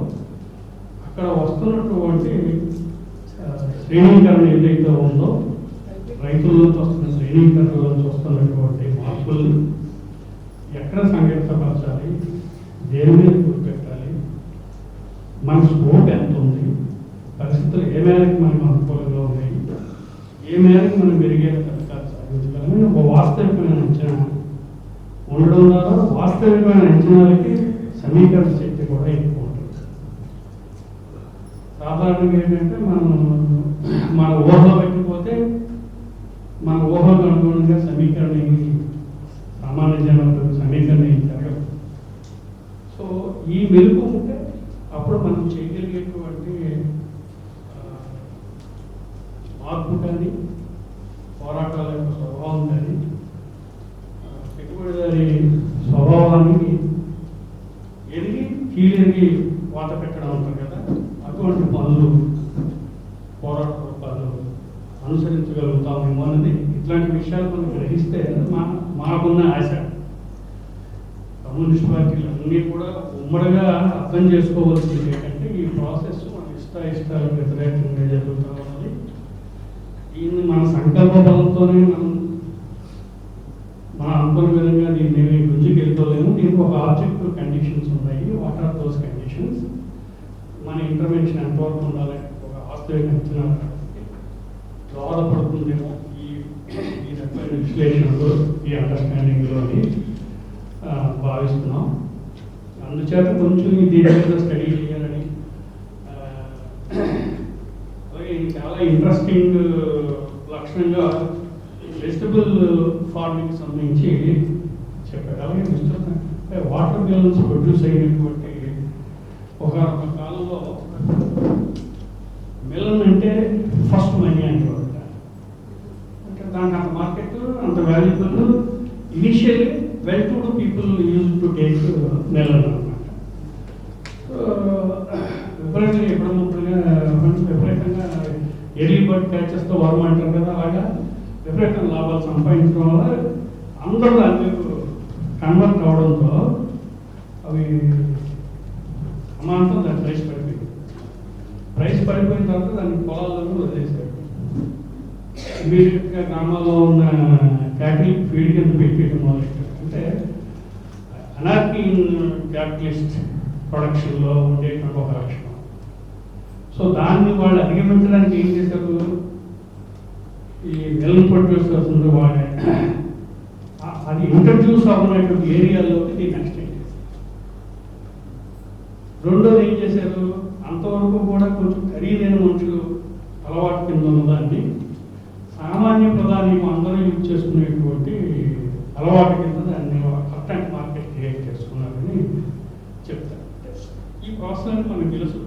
అక్కడ వస్తున్నటువంటి శ్రేణీకరణ ఏదైతే ఉందో రైతుల్లోకి వస్తున్న శ్రేణీకరణలోకి వస్తున్నటువంటి మార్పుల్ని ఎక్కడ సంఘటితపరచాలి, దేని మీద గుర్తుపెట్టాలి, మన స్కోప్ ఎంత ఉంది, పరిస్థితులు ఏ మేరకు మనకు అనుకూలంగా ఉన్నాయి, ఏ మేరకు మనం మెరుగే ఫలితాలు సాధించగలని ఒక వాస్తవికమైన అంచనా ఉండడం ద్వారా వాస్తవికమైన అంచనాలకి సమీకరణ శక్తి కూడా ఎక్కువ ఉంటుంది. సాధారణంగా ఏంటంటే మన ఊహలో పెట్టిపోతే మన ఊహకు అనుగుణంగా సమీకరణ సామాన్య జనాలకు సమీకరణ జరగదు. సో ఈ మెరుపు ఉంటే అప్పుడు మనం చేయగలిగేటువంటి మార్పు కానీ పోరాటాల యొక్క స్వభావం కానీ పెట్టుబడిదారి స్వభావానికి ఎరిగి కీలెరిగి వాత పెట్టడం ఉంటుంది కదా, అటువంటి పనులు పోరాట రూపాలు అనుసరించగలుగుతామేమో అనేది ఇట్లాంటి విషయాలు మనం గ్రహిస్తే మాకున్న ఆశ. కమ్యూనిస్ట్ పార్టీలు అన్నీ కూడా ఉమ్మడిగా అర్థం చేసుకోవాల్సింది ఏంటంటే ఈ ప్రాసెస్ మన ఇష్టాలకు వ్యతిరేకంగా జరుగుతూ ఉన్నది. దీన్ని మన సంకల్ప బలంతోనే మనం అనుకున్న విధంగా దీన్ని గుంజుకు వెళ్ళలేము. దీనికి ఒక ఆబ్జెక్టివ్ కండిషన్స్ ఉన్నాయి. What are those conditions? మన ఇంటర్వెన్షన్ ఎంతవరకు ఉండాలి, ఒక వాస్తవిక అంచనా దోహదపడుతుందేమో ఈ రకమైన విశ్లేషణలో, ఈ అండర్స్టాండింగ్లో అని భావిస్తున్నాం. అందుచేత కొంచెం దీని మీద స్టడీ చేయాలని, అలాగే ఇది చాలా ఇంట్రెస్టింగ్ లక్షణంగా వెజిటబుల్ ఫార్మింగ్ సంబంధించి చెప్పారు. అలాగే విస్తృతంగా వాటర్ మిలన్స్ ప్రొడ్యూస్ అయినటువంటి ఒక కాలంలో మిలన్ అంటే ఫస్ట్ మనీ అనేవారు. అంత valuable. Initially well to do people use to take నెలలు అనమాట. విపరీతంగా విపరీతంగా ఎర్లీ బర్డ్ క్యాచెస్తో వర్మ అంటారు కదా, అలాగా విపరీతంగా లాభాలు సంపాదించడం వల్ల అందరూ అన్ని కన్వర్ట్ అవడంతో అవి అమాంతం దాని ప్రైస్ పడిపోయింది. ప్రైస్ పడిపోయిన తర్వాత దాన్ని పొలాలను వదిలేశారు. ఇమీడియట్గా గ్రామాల్లో ఉన్న క్యాటిల్ ఫీడ్ కింద పెట్టేయడం మొదలెట్టారు. అంటే అనార్కీ ఇన్ క్యాపిటలిస్ట్ ప్రొడక్షన్లో ఉండేటువంటి ఒక లక్షణం. సో దాన్ని వాళ్ళు అధిగమించడానికి ఏం చేశారు, ఈ మిల్క్ ప్రొడ్యూసర్స్ వాళ్ళే అది ఇంట్రడ్యూస్ అవ్వనటువంటి ఏరియాల్లోకి దీన్ని ఎక్స్టెండ్ చేశారు. రెండోది ఏం చేశారు, అంతవరకు కూడా కొంచెం ఖరీదైన మనుషులు అలవాటు కింద ఉన్నదాన్ని సామాన్య ప్రధాని అందరూ యూజ్ చేసుకునేటువంటి అలవాటు కింద దాన్ని కరెక్ట్ మార్కెట్ క్రియేట్ చేసుకున్నారని చెప్తారు. ఈ ప్రాసెస్ మనకు తెలుసు.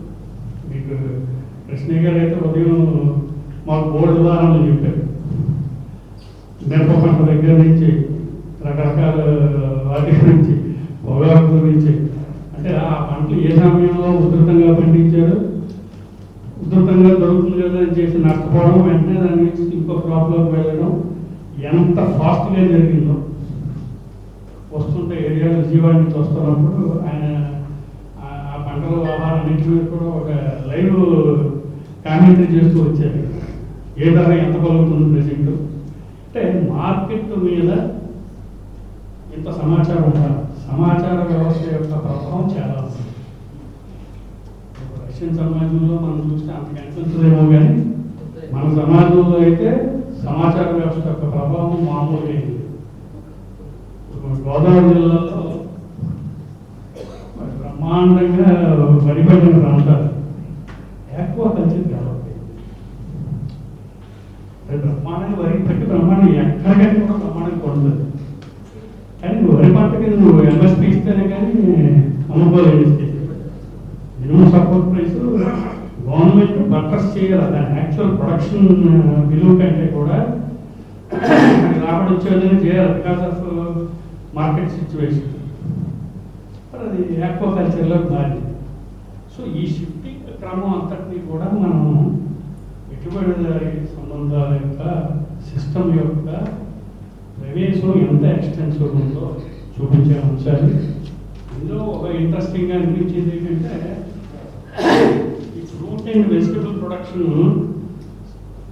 మీకు కృష్ణయ్య గారు అయితే ఉదయం మాకు బోర్డు ఉదాహరణలు చెప్పారు. మిరప పంట దగ్గర నుంచి రకరకాల వాటి గురించి, పొగాకు గురించి, అంటే ఆ పంటలు ఏ సమయంలో ఉధృతంగా పండించారు, ఉధృతంగా దొరుకుతుంది కదా అని చేసి నష్టపోవడం, వెంటనే దాని నుంచి ఇంకో క్రాప్లోకి వెళ్ళడం ఎంత ఫాస్ట్గా జరిగిందో. వస్తుంటే ఏరియాలో జీవాల నుంచి వస్తున్నప్పుడు ఆయన ఆ పంటల ఆహారాన్నింటి మీద కూడా ఒక లైవ్ కామెంటరీ చేస్తూ వచ్చారు. ఏ ధర ఎంత పలుకుతుంది ప్రెజెంట్, అంటే మార్కెట్ మీద ఇంత సమాచారం ఉండాలి. సమాచార వ్యవస్థ యొక్క ప్రభావం చాలా ఉంది. రష్యన్ సమాజంలో మనం చూస్తే అంత కనిపించదేమో, కానీ మన సమాజంలో అయితే సమాచార వ్యవస్థ యొక్క ప్రభావం మామూలుగా అయింది. గోదావరి జిల్లాలో బ్రహ్మాండంగా వరిపడిన ప్రాంతాలు ఆక్వాకల్చర్ డెవలప్ అయింది. బ్రహ్మాండంగా వరి పెట్టి బ్రహ్మాండం ఎక్కడికైనా కూడా బ్రహ్మాండంగా కొడుతుంది. కానీ వరి పంటకి నువ్వు ఎంఎస్పీ ఇస్తేనే కానీ అమ్ముకోలేదు. Minimum support price government buttress చేయాలి. దాని యాక్చువల్ ప్రొడక్షన్ విలువ కంటే కూడా రాబడి వచ్చేదని చేయాలి, బికాస్ ఆఫ్ మార్కెట్ సిచ్యువేషన్. అది ఆక్వాకల్చర్లో మారింది. సో ఈ షిఫ్టింగ్ క్రమం అంతటినీ కూడా మనం పెట్టుబడిదారి సంబంధాల యొక్క సిస్టమ్ యొక్క ప్రవేశం ఎంత ఎక్స్టెన్సివ్ ఉందో చూపించే అంశాలు. ఇందులో ఒక ఇంట్రెస్టింగ్గా అనిపించేది ఏంటంటే, ఈ fruit and vegetable production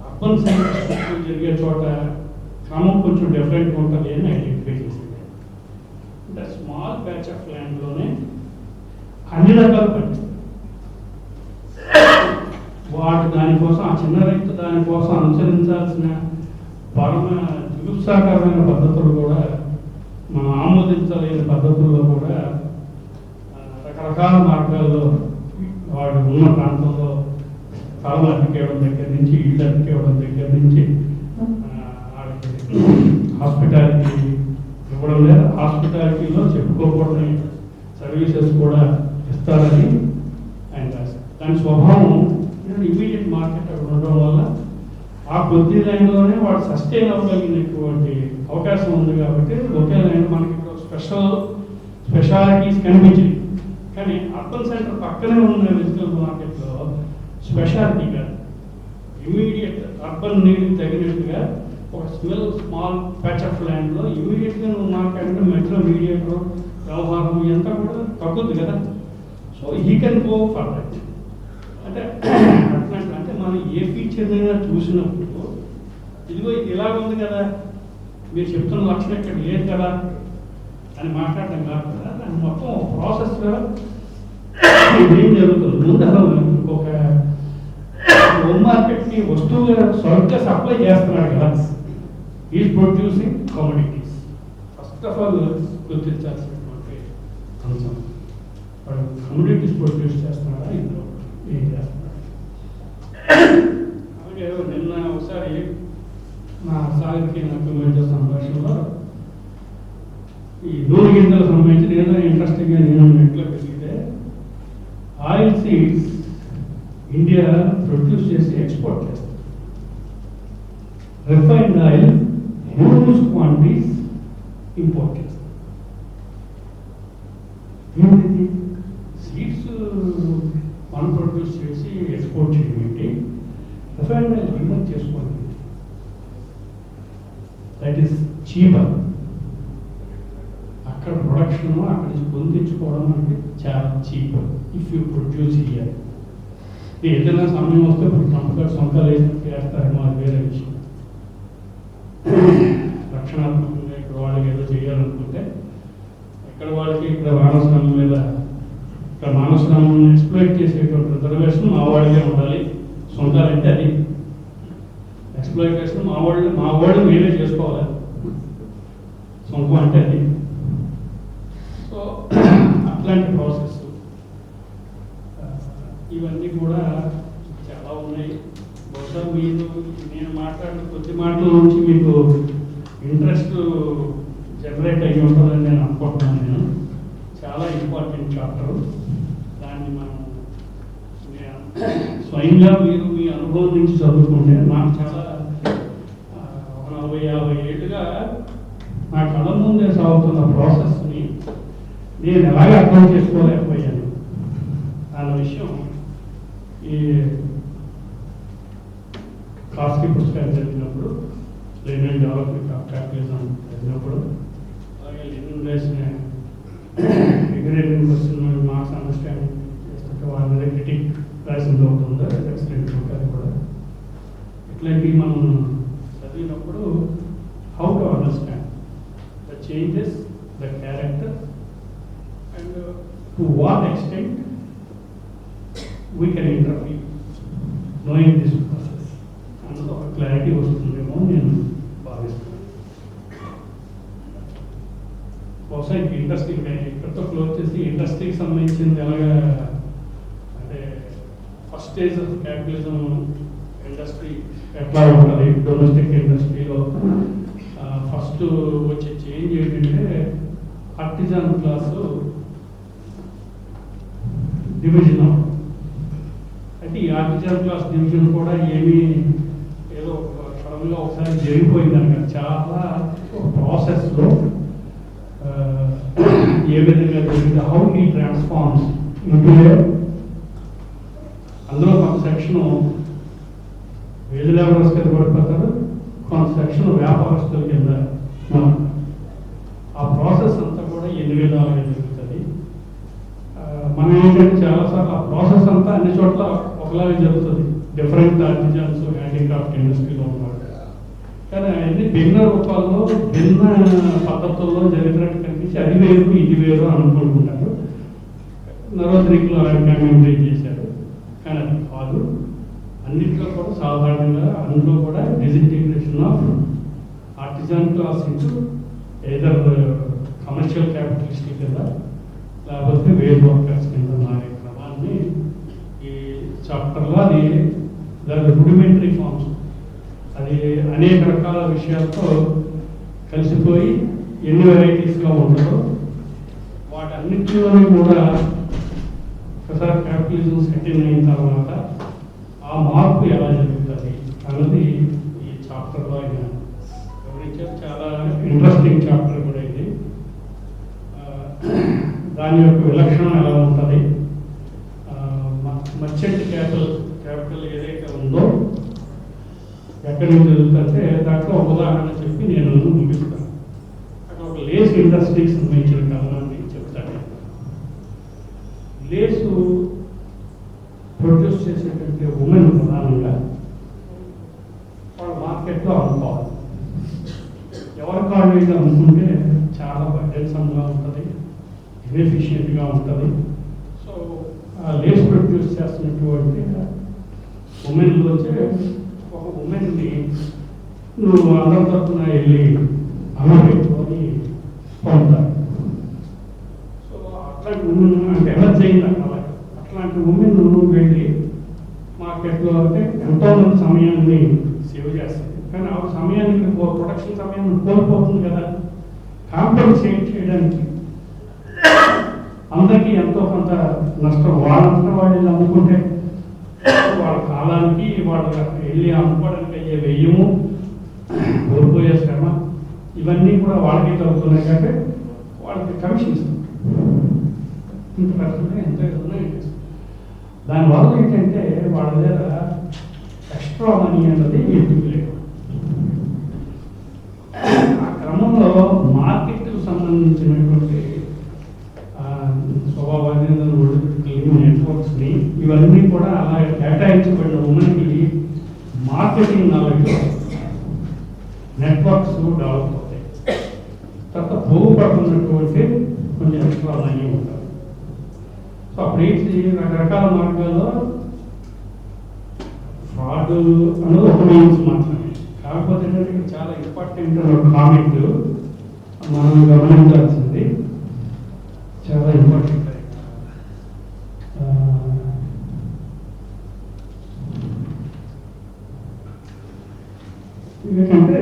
urban centres జరిగే చోట క్రమం కొంచెం డిఫరెంట్గా ఉంటుంది అని ఐడెంటిఫై చేసింది. అంటే స్మాల్ ప్యాచ్ ఆఫ్ ల్యాండ్లోనే అన్ని రకాల పంట వాటి దానికోసం ఆ చిన్న రైతు దానికోసం అనుసరించాల్సిన పరమ జుగుప్సాకరమైన పద్ధతులు కూడా, మనం ఆమోదించలేని పద్ధతుల్లో కూడా రకరకాల మార్గాల్లో వాడు ఉన్న ప్రాంతంలో స్థలం అతికేయడం దగ్గర నుంచి, ఇళ్ళు అతికేయడం దగ్గర నుంచి, హాస్పిటాలిటీ ఇవ్వడం లేదు, హాస్పిటాలిటీలో చెప్పుకోకూడని సర్వీసెస్ కూడా ఇస్తారని ఆయన రాశారు. దాని స్వభావం ఇమీడియట్ మార్కెట్ అక్కడ ఉండడం వల్ల ఆ కొద్ది లైన్లోనే వాడు సస్టైన్ అవ్వగలిగినటువంటి అవకాశం ఉంది. కాబట్టి ఒకే లైన్ మనకి ఇక్కడ స్పెషాలిటీస్ కనిపించింది. కానీ అర్బన్ సెంటర్ పక్కనే ఉన్న వెజిటబుల్ మార్కెట్లో స్పెషాలిటీ కాదు, ఇమీడియట్ అర్బన్ నీడ్కి తగినట్టుగా ఒక స్మాల్ ప్యాచ్ ఆఫ్ ల్యాండ్లో ఇమీడియట్గా నువ్వు మాట్లాడిన మెట్రో మీడియేటర్ వ్యవహారం ఇదంతా కూడా తగ్గుద్ది కదా. So he can go for that. అంటే అంటే మనం ఏ ఫీచర్నైనా చూసినప్పుడు ఇదిగో ఇది ఇలా ఉంది కదా, మీరు చెప్తున్న లక్షణం ఇక్కడ లేదు కదా అని మాట్లాడటం కాదు కదా. దాని మొత్తం ప్రాసెస్గా ఏం జరుగుతుంది, ముందు ఒక హోమ్ మార్కెట్కి వస్తువుగా సరుకుగా సప్లై చేస్తున్నాడు కదా, is producing commodities. First of all గుర్తించాల్సినటువంటి అంశం, వాడు కమోడిటీస్ ప్రొడ్యూస్ చేస్తున్నాడా, ఇందులో ఏం చేస్తున్నాడు. అలాగే నిన్న ఒకసారి మా సాగర్కి నాకు మధ్య సంభాషణలో ఈ నూనె గింజలకు సంబంధించి ఏదో ఇంట్రెస్టింగ్గా నేను నెట్లో పెరిగితే, ఆయిల్ సీడ్స్ ఇండియా ప్రొడ్యూస్ చేసి ఎక్స్పోర్ట్ చేస్తారు. రిఫైన్డ్ ఆయిల్ హ్యూజ్ ఆయిల్ దిగుమతి చేసుకోండి. That is cheaper. అక్కడ ప్రొడక్షన్ అక్కడి నుంచి పొందించుకోవడం అంటే చాలా cheap if you produce here. ఏదైనా సమయం వస్తే ఇప్పుడు ట్రంప్ సొంతలు వేస్తారేమో అది వేరే విషయం. రక్షణాత్మకంగా ఇక్కడ వాళ్ళకి ఏదో చేయాలనుకుంటే ఇక్కడ వాళ్ళకి ఇక్కడ మానవశ్రమం మీద ఇక్కడ మానవశ్రమం ఎక్స్ప్లోయిట్ చేసేటువంటి రిజర్వేషన్ మా వాళ్ళకే ఉండాలి. సొంతాలంటే అది ఎక్స్ప్లోయిటేషన్ మా వాళ్ళు మేమే చేసుకోవాలి. సొంతం అంటే అది. సో అట్లాంటి ప్రాసెస్ ఇవన్నీ కూడా చాలా ఉన్నాయి. బహుశా మీరు నేను మాట్లాడిన కొద్ది మాటల నుంచి మీకు ఇంట్రెస్ట్ జనరేట్ అయ్యి ఉంటుందని నేను అనుకుంటున్నాను. నేను చాలా ఇంపార్టెంట్ చాప్టర్. దాన్ని మనం స్వయంగా మీరు మీ అనుభవం నుంచి చదువుకుంటే నాకు చాలా 40-50 ఏళ్ళుగా నా కళ్ళ ముందే సాగుతున్న ప్రాసెస్ని నేను ఎలాగ అర్థం చేసుకోలేకపోయాను అన్న విషయం ఈ కాస్కి పుస్తకాలు చదివినప్పుడు, లెనిన్ డెవలప్మెంట్ ఆఫ్ క్యాపిటలిజం చదివినప్పుడు, అలాగే లెనిన్ రాసిన అగ్రేరియన్ క్వశ్చన్ మార్క్స్ అండర్స్టాండింగ్ చేస్తుంటే వాళ్ళ మీద క్రిటిక్ రాసింది ఒకటి ఉందో ఎక్సలెంట్ బుక్. అది కూడా ఇట్లాంటివి మనం చదివినప్పుడు how to understand the changes, the character and to what extent we can intervene knowing this process అన్నది ఒక క్లారిటీ వస్తుందేమో నేను భావిస్తున్నాను. బహుశా ఇండస్ట్రీ ఇక్కడితో క్లోజ్ చేసి ఇండస్ట్రీకి సంబంధించింది ఎలాగా అంటే first stage of capitalism industry ఎట్లా ఉంటుంది. డొమెస్టిక్ ఇండస్ట్రీలో ఫస్ట్ వచ్చే చేంజ్ ఏంటంటే ఆర్టిజాన్ క్లాసు డివిజన్ అవడం. అయితే ఈ ఆర్టిజాన్ క్లాస్ డివిజన్ కూడా ఏమీ ఏదో సడన్గా ఒకసారి జరిగిపోయిందనక చాలా ప్రాసెస్లో ఏ విధంగా జరిగింది, హౌ హీ ట్రాన్స్ఫార్మ్స్ ఇంటూ అందులో కొంత సెక్షన్ వేజ్ లేబరర్స్ కింద పడిపోతారు, కొంత సెక్షన్ వ్యాపారస్తుల కింద. ఆ ప్రాసెస్ అంతా కూడా ఎన్ని విధాలుగా జరుగుతుంది. మనం ఏంటంటే చాలాసార్లు ఆ ప్రాసెస్ అంతా అన్ని చోట్ల ఒకలాగే జరుగుతుంది. డిఫరెంట్ ఆర్టిజన్స్ హ్యాండీక్రాఫ్ట్ ఇండస్ట్రీలో ఉన్నారు, కానీ అవన్నీ భిన్న రూపాల్లో భిన్న పద్ధతుల్లో జరిగినట్టు కనిపించి అది వేరు ఇది వేరు అనుకుంటున్నారు. నరోద్రిక్లో అలాంటి కామెంటరీ చేశారు, కానీ అది కాదు. అన్నింటిలో కూడా సాధారణంగా అందులో కూడా disintegration of artisan class into either commercial capitalist కింద లేకపోతే వేజ్ వర్కర్స్ కింద మారే క్రమాన్ని ఈ చాప్టర్లో అది దాని రూడిమెంటరీ ఫార్మ్స్ అది అనేక రకాల విషయాలతో కలిసిపోయి ఎన్ని వెరైటీస్గా ఉంటుందో వాటన్నిటిలోనే కూడా ఒకసారి క్యాపిటలిజం సెటిల్ అయిన తర్వాత ఆ మార్పు ఎలా జరుగుతుంది అన్నది ఈ చాప్టర్లో ఆయన వివరించారు. చాలా ఇంట్రెస్టింగ్ చాప్టర్ కూడా ఇది. దాని యొక్క విలక్షణం ఎలా ఉంటుంది, మర్చెంట్ క్యాపిటల్ ఏదైతే ఉందో ఎక్కడి నుంచి జరుగుతుంటే దాంట్లో ఒక ఉదాహరణ చెప్పి నేను ముగిస్తాను. అక్కడ ఒక లేస్ ఇండస్ట్రీకి సంబంధించిన కథనాన్ని చెప్తాను. లేసు ప్రొడ్యూస్ చేసేటువంటి ఉమెన్ ప్రధానంగా వాళ్ళ మార్కెట్లో అమ్ముకోవాలి. ఎవరి కాళ్ళు మీద అమ్ముకుంటే చాలా బర్డెన్సమ్గా ఉంటుంది, ఇన్ఎఫిషియెంట్గా ఉంటుంది. సో ఆ లేస్ ప్రొడ్యూస్ చేస్తున్నటువంటి ఉమెన్లోంచి ఒక ఉమెన్ని నువ్వు అందరి తరఫున వెళ్ళి అమ్మపెట్టుకొని పొందుతారు. సో అట్లాంటి ఉమెన్ అంటే ఎలా చేయాలి అలా అట్లాంటి ఉమెన్ నువ్వు వెళ్ళి మార్కెట్లో అంటే ఎంతోమంది సమయాన్ని సేవ్ చేస్తుంది, కానీ ఆ సమయానికి ప్రొడక్షన్ సమయాన్ని కోల్పోతుంది కదా. కాంపెన్సేట్ చేయడానికి అందరికీ ఎంతో కొంత నష్టం. వాళ్ళంతా వాళ్ళు అమ్ముకుంటే వాళ్ళ కాలానికి వాళ్ళు వెళ్ళి అమ్ముకోవడానికి అయ్యే వ్యయము, కోల్పోయే శ్రమ ఇవన్నీ కూడా వాళ్ళకి తగ్గుతున్నాయి కాబట్టి వాళ్ళకి కమిషన్ ఇస్తుంది. ఇంత పర్సెంట్ ఎంత ఉన్నాయి. దానివల్ల ఏంటంటే వాళ్ళ దగ్గర ఎక్స్ట్రా మనీ అన్నది ఎందుకు లేదు. ఆ క్రమంలో మార్కెట్కు సంబంధించినటువంటి స్వభావాన్ని నెట్వర్క్స్ని ఇవన్నీ కూడా అలా కేటాయించబడిన ఉమెన్కి మార్కెటింగ్ నాలెడ్జ్ నెట్వర్క్స్ డెవలప్ అవుతాయి. తర్వాత బాగుపడుతున్నటువంటి కొంచెం ఎక్స్ట్రా మనీ ఉంటారు. సో అప్పుడేంటి రకరకాల మార్గాల్లో ఫ్రాడ్ అనేది ఒక మీన్స్ మాత్రమే. కాకపోతే ఏంటంటే ఇక్కడ చాలా ఇంపార్టెంట్ కామెంట్ మనం గమనించాల్సింది, చాలా ఇంపార్టెంట్. ఎందుకంటే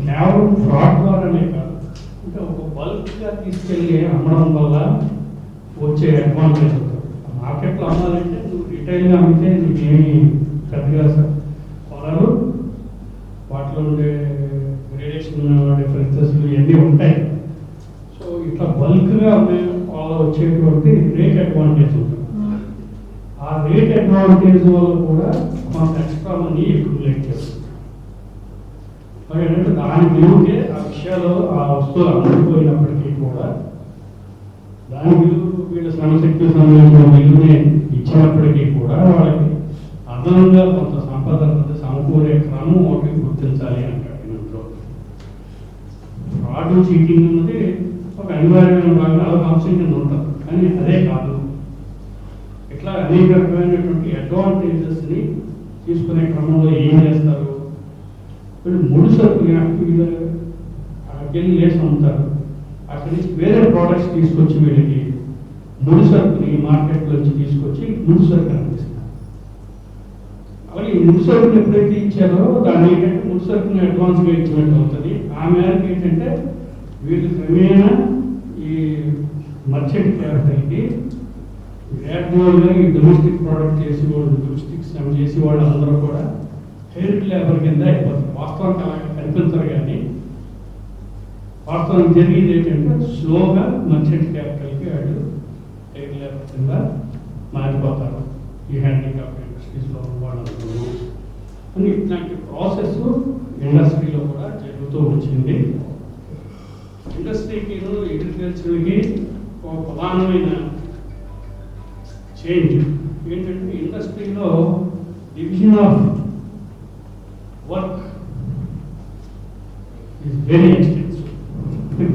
కేవలం ఫ్రాడ్ ద్వారానే కాదు, అంటే ఒక బల్క్గా తీసుకెళ్ళి అమ్మడం వల్ల వచ్చే అడ్వాంటేజ్ ఉంటుంది. మార్కెట్లో అమ్మాలంటే నువ్వు రిటైల్గా అమ్మితే నీకేమి పెద్దగా కొనరు, వాటిలో ఉండే గ్రేడేషన్ డిఫరెన్సెస్ ఇవన్నీ ఉంటాయి. సో ఇట్లా బల్క్గా అమ్మే వాళ్ళ వచ్చేటువంటి రేట్ అడ్వాంటేజ్ ఉంటుంది. ఆ రేట్ అడ్వాంటేజ్ వల్ల కూడా కొంత ఎక్స్ట్రా మనీ అక్యుములేట్ చేస్తుంది. ఏంటంటే దాని విలువకే ఆ విషయాలు ఆ వస్తువులు అమ్ముకుపోయినప్పటికీ కూడా దాని విలువ వీళ్ళ శ్రమశక్తి సంబంధించిన విలువనే ఇచ్చినప్పటికీ కూడా వాళ్ళకి అదనంగా కొంత సంపద సమకూరే క్రమం ఒకటి గుర్తించాలి అంటాడు. ఇంట్లో ఫ్రాడ్ చీటింగ్ అన్నది ఒక అనివార్యమైన భాగంగా అదొక అంశం కింద ఉంటుంది. కానీ అదే కాదు, ఇట్లా అనేక రకమైనటువంటి అడ్వాంటేజెస్ని తీసుకునే క్రమంలో ఏం చేస్తారు, వీళ్ళు ముడి సరుకులు వీళ్ళు వెళ్ళి లేసి అమ్ముతారు. అక్కడి నుంచి వేరే ప్రోడక్ట్స్ తీసుకొచ్చి వీళ్ళకి ముడి సరుకుని మార్కెట్లోంచి తీసుకొచ్చి ముడి సరుకు అనిపిస్తారు. అలాగే ఈ ముడి సరుకుని ఎప్పుడైతే ఇచ్చారో దాన్ని ఏంటంటే ముడి సరుకుని అడ్వాన్స్గా ఇచ్చినట్టు అవుతుంది. ఆ మేరకు ఏంటంటే వీళ్ళు క్రమేణా ఈ మర్చెంట్ క్యాపిటల్కి గ్రాడ్యువల్గా ఈ డొమెస్టిక్ ప్రోడక్ట్ చేసేవాళ్ళు, డొమెస్టిక్స్ చేసేవాళ్ళు అందరూ కూడా హెయిర్ లేబర్ కింద అయిపోతారు. వాస్తవానికి అలా కనిపించరు, కానీ వాస్తవానికి జరిగేది ఏంటంటే స్లోగా మర్చెంట్ క్యాపిటల్కి వాళ్ళు హెయిర్ లేబర్ కింద మారిపోతారు. ఈ హ్యాండిక్రాఫ్ట్ ఇండస్ట్రీస్లో వాళ్ళందరూ అని ఇట్లాంటి ప్రాసెస్ ఇండస్ట్రీలో కూడా జరుగుతూ వచ్చింది. ఇండస్ట్రీకి అగ్రికల్చర్కి ఒక ప్రధానమైన చేంజ్ ఏంటంటే ఇండస్ట్రీలో division of work is very extensive.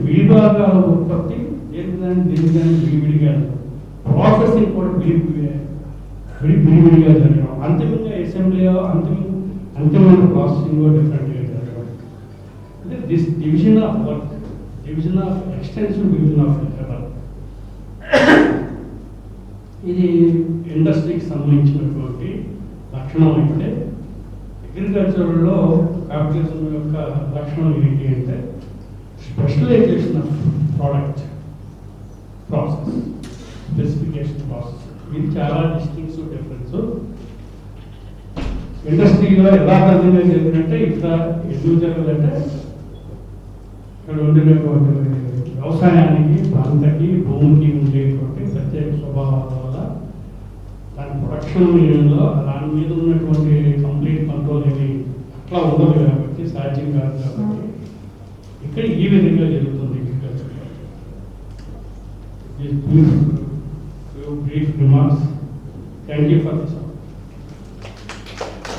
విభాగాల ఉత్పత్తి దేనిదాన్ని విడివిడిగా, ప్రాసెసింగ్ కూడా విడివిడిగా జరగడం, అంతిమంగా అసెంబ్లీలో అంతిమైన ప్రాసెసింగ్ కూడా డిఫరెంట్గా జరగడం. అంటే this division of work, division of extensive division of labour, ఇది ఇండస్ట్రీకి సంబంధించినటువంటి లక్షణం. అయితే అగ్రికల్చర్లో క్యాపిటలిజం యొక్క లక్షణం ఏంటి అంటే specialisation of product process, specification process. ఇది చాలా డిస్టింక్టివ్ డిఫరెన్స్. ఇండస్ట్రీలో ఎలా జరిగిందంటే ఇట్లా ఎందుకు జరగదంటే ఇక్కడ ఉండినటువంటి వ్యవసాయానికి, ప్రాంతానికి, భూమికి ఉండేటువంటి ప్రత్యేక స్వభావాల వల్ల దాని ప్రొడక్షన్ మీడియంలో దాని మీద ఉన్నటువంటి కంప్లీట్ కంట్రోల్ ఏమి అట్లా ఉండదు కాబట్టి సాధ్యం కాదు. కాబట్టి ఇక్కడ ఈ విధంగా జరుగుతుంది. Brief remarks. Thank you for this.